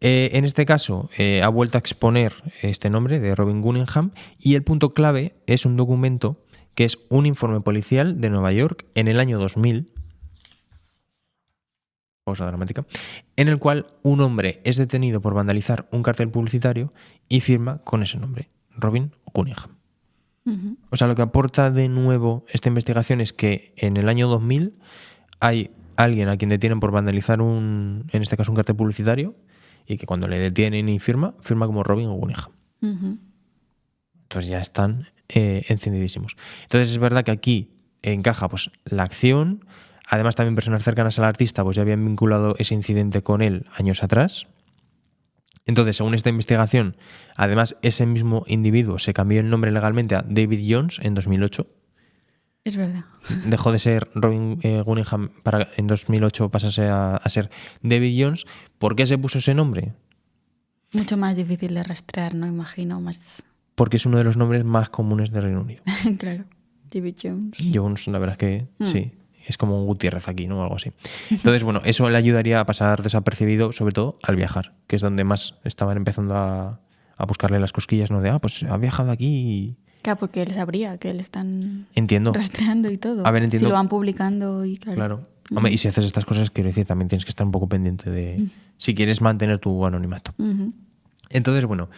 En este caso ha vuelto a exponer este nombre de Robin Cunningham y el punto clave es un documento que es un informe policial de Nueva York en el año 2000, pausa dramática, en el cual un hombre es detenido por vandalizar un cartel publicitario y firma con ese nombre, Robin Cunningham. O sea, lo que aporta de nuevo esta investigación es que en el año 2000 hay alguien a quien detienen por vandalizar en este caso un cartel publicitario, y que cuando le detienen y firma como Robin Cunningham. Entonces ya están encendidísimos. Entonces es verdad que aquí encaja pues la acción. Además, también personas cercanas al artista pues ya habían vinculado ese incidente con él años atrás. Entonces, según esta investigación, además, ese mismo individuo se cambió el nombre legalmente a David Jones en 2008. Es verdad. Dejó de ser Robin Cunningham para en 2008 pasase a ser David Jones. ¿Por qué se puso ese nombre? Mucho más difícil de rastrear, ¿no? Imagino. Más... Porque es uno de los nombres más comunes de Reino Unido. Claro. David Jones. Jones, la verdad es que sí. Es como un Gutiérrez aquí, ¿no? Algo así. Entonces, bueno, eso le ayudaría a pasar desapercibido, sobre todo al viajar, que es donde más estaban empezando a buscarle las cosquillas, ¿no? De, pues ha viajado aquí y... Claro, porque él sabría que le están Entiendo. rastreando y todo. A ver, entiendo. Si lo van publicando y Claro. Hombre, y si haces estas cosas, quiero decir, también tienes que estar un poco pendiente de... Si quieres mantener tu anonimato. Entonces, bueno,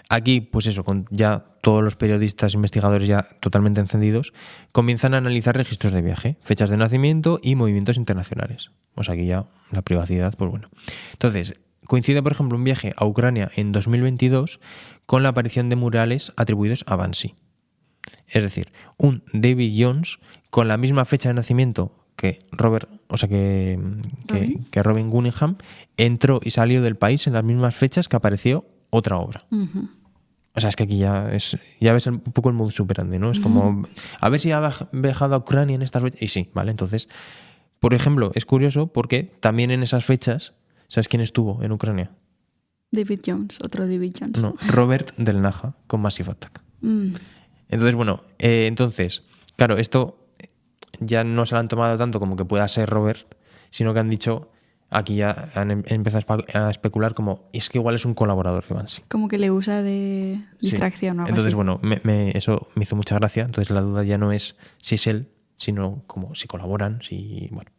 aquí, pues eso, con ya todos los periodistas, investigadores ya totalmente encendidos, comienzan a analizar registros de viaje, fechas de nacimiento y movimientos internacionales. O sea, aquí ya la privacidad, pues bueno. Entonces, coincide, por ejemplo, un viaje a Ucrania en 2022 con la aparición de murales atribuidos a Banksy. Es decir, un David Jones con la misma fecha de nacimiento que Robin Guggenheim entró y salió del país en las mismas fechas que apareció otra obra. O sea, es que aquí ya ves un poco el modus operandi, ¿no? Es como, a ver si ha viajado a Ucrania en estas fechas. Y sí, ¿vale? Entonces, por ejemplo, es curioso porque también en esas fechas, ¿sabes quién estuvo en Ucrania? David Jones, otro David Jones. No, Robert Del Naja con Massive Attack. Entonces, bueno, claro, esto ya no se lo han tomado tanto como que pueda ser Robert, sino que han dicho, aquí ya han empezado a especular como, es que igual es un colaborador de Banksy. Como que le usa de distracción o algo Entonces, así. bueno, eso me hizo mucha gracia. Entonces la duda ya no es si es él, sino como si colaboran, si, bueno.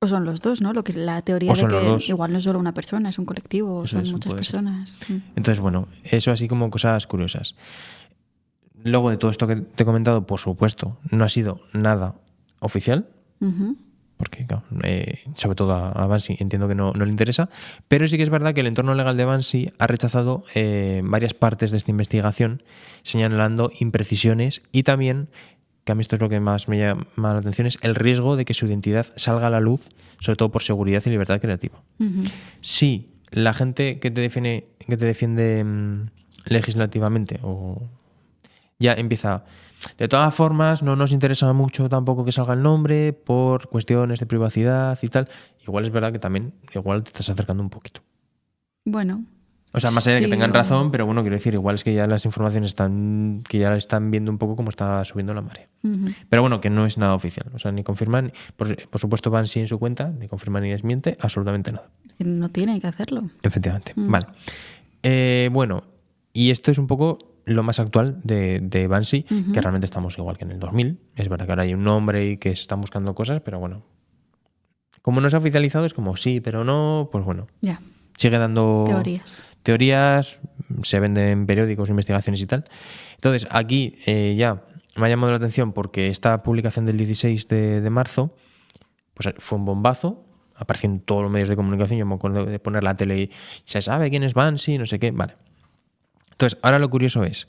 O son los dos, ¿no? Lo que es la teoría de que igual no es solo una persona, es un colectivo, son muchas personas. Entonces, bueno, eso así como cosas curiosas. Luego de todo esto que te he comentado, por supuesto, no ha sido nada oficial, porque claro, sobre todo a Banksy entiendo que no le interesa, pero sí que es verdad que el entorno legal de Banksy ha rechazado varias partes de esta investigación, señalando imprecisiones y también, que a mí esto es lo que más me llama la atención, es el riesgo de que su identidad salga a la luz, sobre todo por seguridad y libertad creativa. Si la gente que te defiende legislativamente o ya empieza, de todas formas, no nos interesa mucho tampoco que salga el nombre por cuestiones de privacidad y tal, igual es verdad que también igual te estás acercando un poquito. Bueno. O sea, más allá de que tengan razón, pero bueno, quiero decir, igual es que ya las informaciones que ya están viendo un poco cómo está subiendo la marea. Pero bueno, que no es nada oficial. O sea, ni confirman, por supuesto Banksy en su cuenta, ni confirma ni desmiente, absolutamente nada. No tiene que hacerlo. Efectivamente. Vale. Bueno, y esto es un poco lo más actual de Banksy, que realmente estamos igual que en el 2000. Es verdad que ahora hay un nombre y que se están buscando cosas, pero bueno, como no se ha oficializado es como sí, pero no, pues bueno. Ya. Sigue dando teorías, se venden en periódicos, investigaciones y tal. Entonces, aquí ya me ha llamado la atención porque esta publicación del 16 de marzo pues fue un bombazo, apareció en todos los medios de comunicación, yo me acuerdo de poner la tele y se sabe quién es Banksy, no sé qué, vale. Entonces, ahora lo curioso es,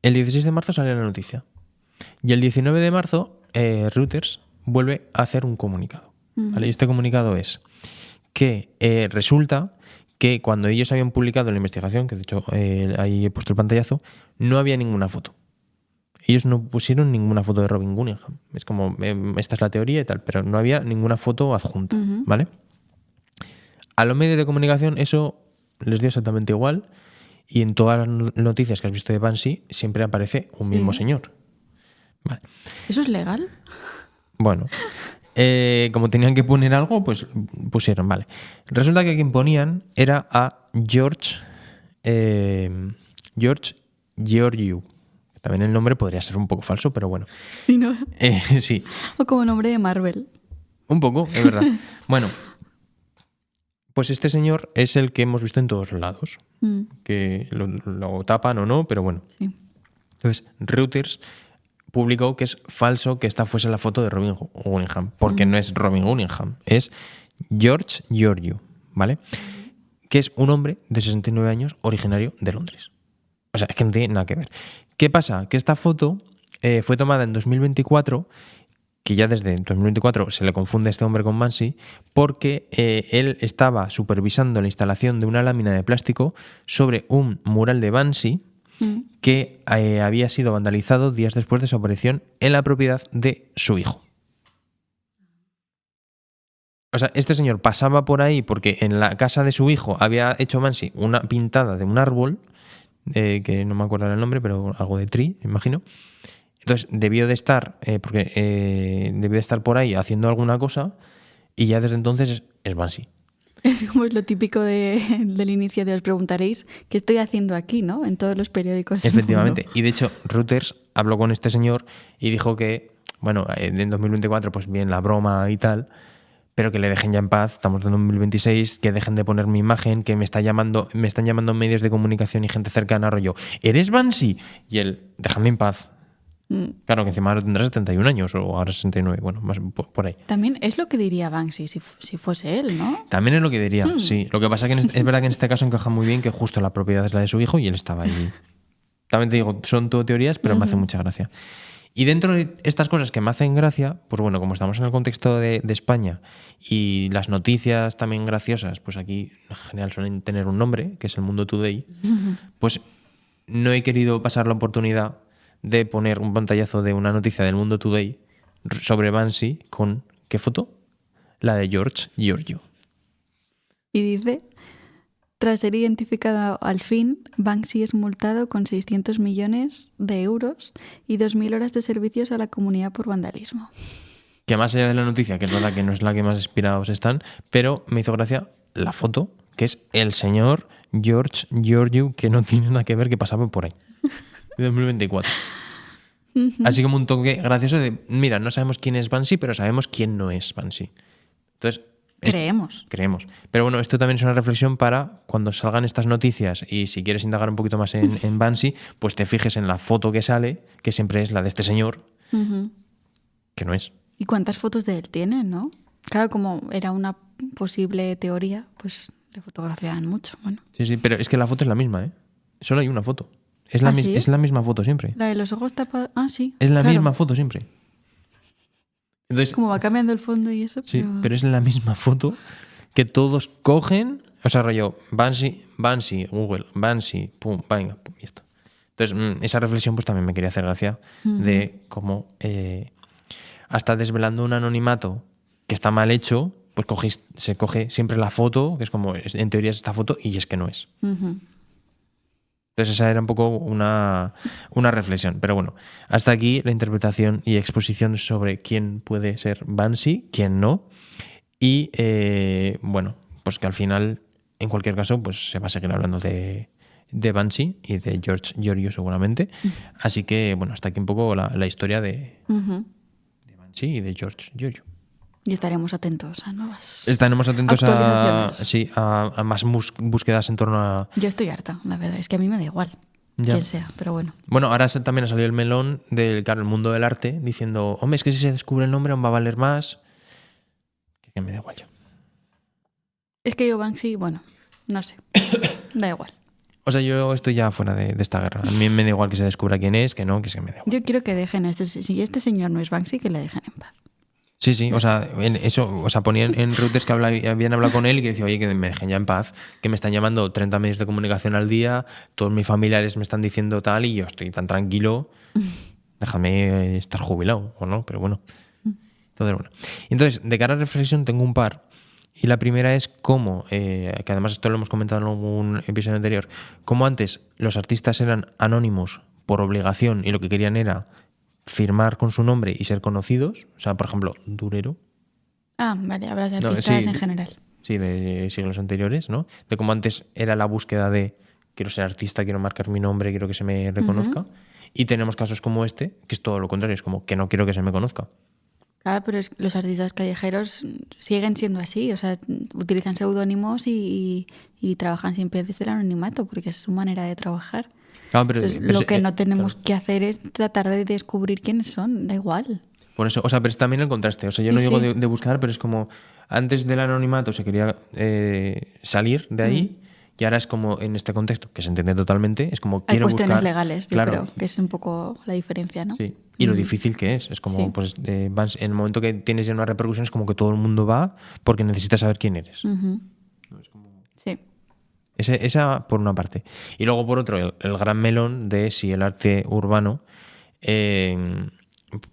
el 16 de marzo sale la noticia y el 19 de marzo Reuters vuelve a hacer un comunicado. ¿Vale? Y este comunicado es que resulta que cuando ellos habían publicado la investigación, que de hecho ahí he puesto el pantallazo, no había ninguna foto. Ellos no pusieron ninguna foto de Robin Guggenheim. Es como, esta es la teoría y tal, pero no había ninguna foto adjunta, ¿vale? A los medios de comunicación eso les dio exactamente igual. Y en todas las noticias que has visto de Banksy siempre aparece un mismo señor. Vale. ¿Eso es legal? Bueno, como tenían que poner algo, pues pusieron, vale. Resulta que quien ponían era a George Georgiou. También el nombre podría ser un poco falso, pero bueno. Sí, ¿no? Sí. O como nombre de Marvel. Un poco, es verdad. Bueno, pues este señor es el que hemos visto en todos lados. Que lo tapan o no, pero bueno. Sí. Entonces, Reuters publicó que es falso que esta fuese la foto de Robin Guggenheim, porque no es Robin Guggenheim, es George Georgiou, ¿vale? Que es un hombre de 69 años originario de Londres. O sea, es que no tiene nada que ver. ¿Qué pasa? Que esta foto fue tomada en 2024, que ya desde 2024 se le confunde a este hombre con Banksy, porque él estaba supervisando la instalación de una lámina de plástico sobre un mural de Banksy que había sido vandalizado días después de su aparición en la propiedad de su hijo. O sea, este señor pasaba por ahí porque en la casa de su hijo había hecho Banksy una pintada de un árbol, que no me acuerdo el nombre, pero algo de tree, imagino. Entonces debió de estar, debió de estar por ahí haciendo alguna cosa y ya desde entonces es Banksy. Es como lo típico del inicio de os preguntaréis qué estoy haciendo aquí, ¿no? En todos los periódicos del Efectivamente. mundo. Y de hecho, Reuters habló con este señor y dijo que, bueno, en 2024, pues bien, la broma y tal, pero que le dejen ya en paz, estamos en 2026, que dejen de poner mi imagen, que me están llamando medios de comunicación y gente cercana, rollo, ¿eres Banksy? Y él, déjame en paz. Claro, que encima ahora tendrá 71 años o ahora 69, bueno, más por ahí. También es lo que diría Banksy si fuese él, ¿no? También es lo que diría, sí. Lo que pasa es que es verdad que en este caso encaja muy bien que justo la propiedad es la de su hijo y él estaba ahí. También te digo, son todo teorías, pero me hace mucha gracia. Y dentro de estas cosas que me hacen gracia, pues bueno, como estamos en el contexto de España y las noticias también graciosas, pues aquí en general suelen tener un nombre, que es el Mundo Today, pues no he querido pasar la oportunidad de poner un pantallazo de una noticia del Mundo Today sobre Banksy con, ¿qué foto? La de George Giorgio. Y dice, tras ser identificado al fin, Banksy es multado con 600 millones de euros y 2.000 horas de servicios a la comunidad por vandalismo. Que más allá de la noticia, que es verdad que no es la que más inspirados están, pero me hizo gracia la foto, que es el señor George Giorgio, que no tiene nada que ver, que pasaba por ahí. De 2024. Así como un toque gracioso de, mira, no sabemos quién es Banksy, pero sabemos quién no es Banksy. Entonces, Creemos. Pero bueno, esto también es una reflexión para cuando salgan estas noticias y si quieres indagar un poquito más en Banksy, pues te fijes en la foto que sale, que siempre es la de este señor, que no es. ¿Y cuántas fotos de él tiene, no? Claro, como era una posible teoría, pues le fotografiaban mucho. Bueno. Sí, pero es que la foto es la misma, ¿eh? Solo hay una foto. Es la, ¿Sí? es la misma foto siempre. La de los ojos tapados. Ah, sí. Es la misma foto siempre. Entonces, como va cambiando el fondo y eso. Sí, pero es la misma foto que todos cogen. O sea, rollo, Banksy, Google, Banksy, pum, venga, pum, y esto. Entonces, esa reflexión pues también me quería hacer gracia de cómo hasta desvelando un anonimato que está mal hecho, pues se coge siempre la foto, que es como, en teoría es esta foto, y es que no es. Entonces esa era un poco una reflexión. Pero bueno, hasta aquí la interpretación y exposición sobre quién puede ser Banksy, quién no. Y bueno, pues que al final, en cualquier caso, pues se va a seguir hablando de Banksy y de George Giorgio seguramente. Así que bueno, hasta aquí un poco la historia de Banksy y de George Giorgio. Y estaremos atentos a nuevas Estaremos atentos actualizaciones. a más búsquedas en torno a... Yo estoy harta, la verdad. Es que a mí me da igual quién sea, pero bueno. Bueno, ahora también ha salido el melón del mundo del arte diciendo, hombre, es que si se descubre el nombre aún va a valer más. Que me da igual yo. Es que yo Banksy, bueno, no sé. Da igual. O sea, yo estoy ya fuera de esta guerra. A mí me da igual que se descubra quién es, que no, que se me da igual. Yo quiero que dejen si este señor no es Banksy, que le dejen en paz. Sí, o sea, ponían en Reuters que habían hablado con él y que decía, oye, que me dejen ya en paz, que me están llamando 30 medios de comunicación al día, todos mis familiares me están diciendo tal y yo estoy tan tranquilo, déjame estar jubilado, o no, pero bueno. Entonces, de cara a reflexión tengo un par, y la primera es cómo, que además esto lo hemos comentado en algún episodio anterior, cómo antes los artistas eran anónimos por obligación y lo que querían era firmar con su nombre y ser conocidos. O sea, por ejemplo, Durero. Ah, vale, hablas de artistas en general. Sí, de siglos anteriores, ¿no? De cómo antes era la búsqueda de quiero ser artista, quiero marcar mi nombre, quiero que se me reconozca. Y tenemos casos como este, que es todo lo contrario, es como que no quiero que se me conozca. Claro, pero los artistas callejeros siguen siendo así, o sea, utilizan seudónimos y trabajan siempre desde el anonimato, porque es su manera de trabajar. Claro, pero lo que no tenemos que hacer es tratar de descubrir quiénes son, da igual. Por eso, o sea, pero es también el contraste. O sea, yo no digo de buscar, pero es como antes del anonimato se quería salir de ahí y ahora es como en este contexto, que se entiende totalmente, es como quiero buscar... Hay cuestiones legales, yo creo, que es un poco la diferencia, ¿no? Sí, y lo difícil que es. Es como, pues, en el momento que tienes ya una repercusión es como que todo el mundo va porque necesita saber quién eres. Es como... Sí. Esa por una parte. Y luego por otro, el gran melón de si el arte urbano,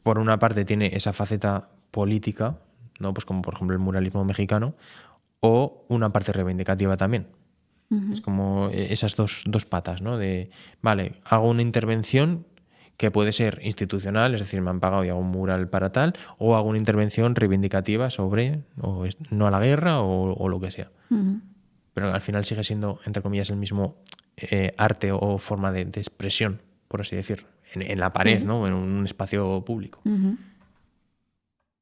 por una parte, tiene esa faceta política, ¿no? Pues como por ejemplo el muralismo mexicano, o una parte reivindicativa también. Es como esas dos patas, ¿no? De, vale, hago una intervención que puede ser institucional, es decir, me han pagado y hago un mural para tal, o hago una intervención reivindicativa sobre no a la guerra o lo que sea. Ujú. Pero al final sigue siendo, entre comillas, el mismo arte o forma de expresión, por así decir, en la pared, Sí. ¿no? En un espacio público. Ujú.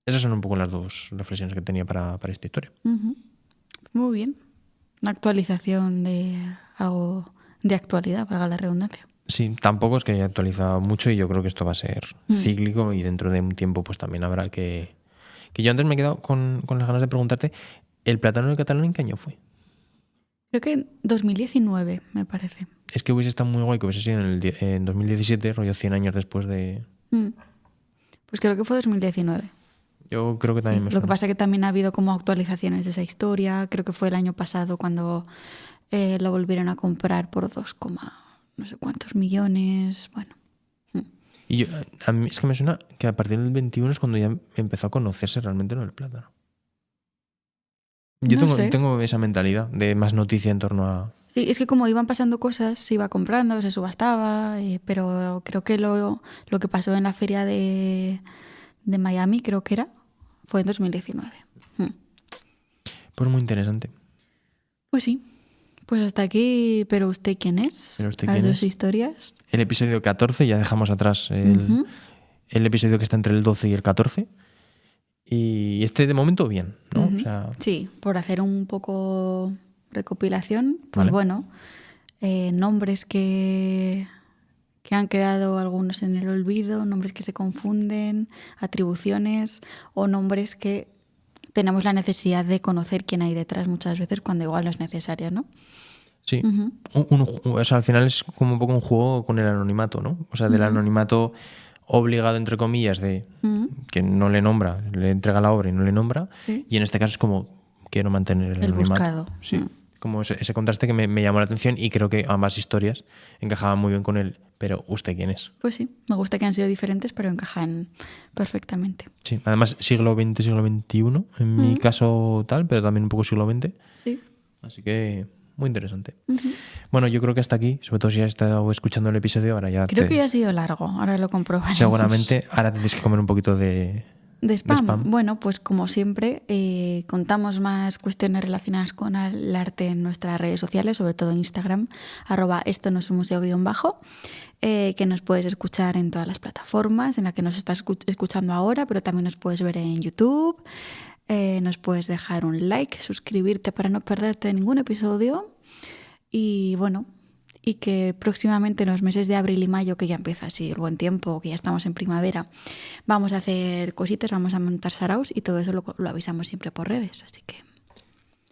Esas son un poco las dos reflexiones que tenía para esta historia. Ujú. Muy bien. Una actualización de algo de actualidad, valga la redundancia. Sí, tampoco es que haya actualizado mucho y yo creo que esto va a ser cíclico y dentro de un tiempo pues también habrá que yo antes me he quedado con las ganas de preguntarte, ¿el plátano de Cataluña en qué año fue? Creo que en 2019, me parece. Es que hubiese estado muy guay que hubiese sido en 2017, rollo 100 años después de... Pues creo que fue 2019. Yo creo que también me Lo que suena. pasa es que también ha habido como actualizaciones de esa historia. Creo que fue el año pasado cuando lo volvieron a comprar por 2, no sé cuántos millones. Bueno. Y a mí es que me suena que a partir del 21 es cuando ya empezó a conocerse realmente lo del plátano. Yo No sé. tengo esa mentalidad de más noticia en torno a... Sí, es que como iban pasando cosas, se iba comprando, se subastaba, pero creo que lo que pasó en la feria de Miami, creo que fue en 2019. Pues muy interesante. Pues sí. Pues hasta aquí, pero ¿usted quién es? ¿Pero usted Las quién dos es? historias. El episodio 14, ya dejamos atrás el episodio que está entre el 12 y el 14. Y este de momento bien, ¿no? Ujú. O sea, Sí, por hacer un poco recopilación, pues Vale. bueno, nombres que han quedado algunos en el olvido, nombres que se confunden, atribuciones o nombres que tenemos la necesidad de conocer quién hay detrás muchas veces cuando igual no es necesario, ¿no? sí. Ujú. O sea, al final es como un poco un juego con el anonimato, ¿no? O sea, del anonimato obligado, entre comillas, de que no le nombra, le entrega la obra y no le nombra. Sí. Y en este caso es como quiero mantener el El anonimato. buscado. Sí. Como ese contraste que me llamó la atención y creo que ambas historias encajaban muy bien con él. Pero ¿usted quién es? Pues sí, me gusta que han sido diferentes, pero encajan perfectamente. Sí. Además, siglo XX, siglo XXI, en mi caso tal, pero también un poco siglo XX. Sí. Así que muy interesante. Bueno, yo creo que hasta aquí, sobre todo si has estado escuchando el episodio, ahora ya Creo que ya ha sido largo, ahora lo comprobaremos. seguramente ahora tendréis que comer un poquito de spam. Bueno, pues como siempre, contamos más cuestiones relacionadas con el arte en nuestras redes sociales, sobre todo en Instagram, @esto no es un museo _, que nos puedes escuchar en todas las plataformas en las que nos estás escuchando ahora, pero también nos puedes ver en YouTube, nos puedes dejar un like, suscribirte para no perderte ningún episodio y bueno, y que próximamente en los meses de abril y mayo, que ya empieza así el buen tiempo, que ya estamos en primavera, vamos a hacer cositas, vamos a montar saraos y todo eso lo avisamos siempre por redes, así que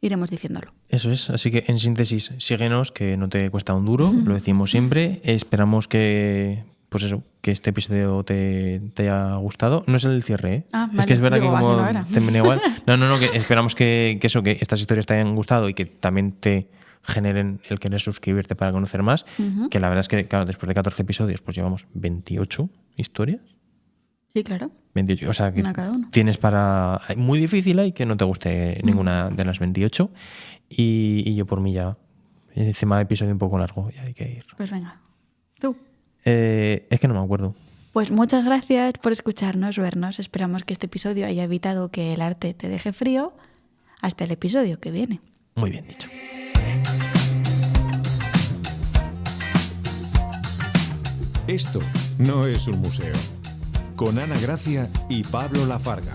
iremos diciéndolo. Eso es, así que en síntesis, síguenos, que no te cuesta un duro, lo decimos siempre. Esperamos que, pues eso, que este episodio te haya gustado. No es el cierre, ¿eh? Ah, es vale. que es verdad Digo, que va a ser como ahora. te viene igual. No, que esperamos que eso, que estas historias te hayan gustado y que también te generen el querer suscribirte para conocer más. Que la verdad es que, claro, después de 14 episodios, pues llevamos 28 historias. Sí, claro. 28, o sea que Una cada uno. tienes para... Muy difícil hay que no te guste ninguna de las 28 y yo por mí ya, encima de episodio un poco largo, ya hay que ir. Pues venga, tú. Es que no me acuerdo. Pues muchas gracias por escucharnos, vernos. Esperamos que este episodio haya evitado que el arte te deje frío. Hasta el episodio que viene. Muy bien dicho. Esto no es un museo. Con Ana Gracia y Pablo Lafarga.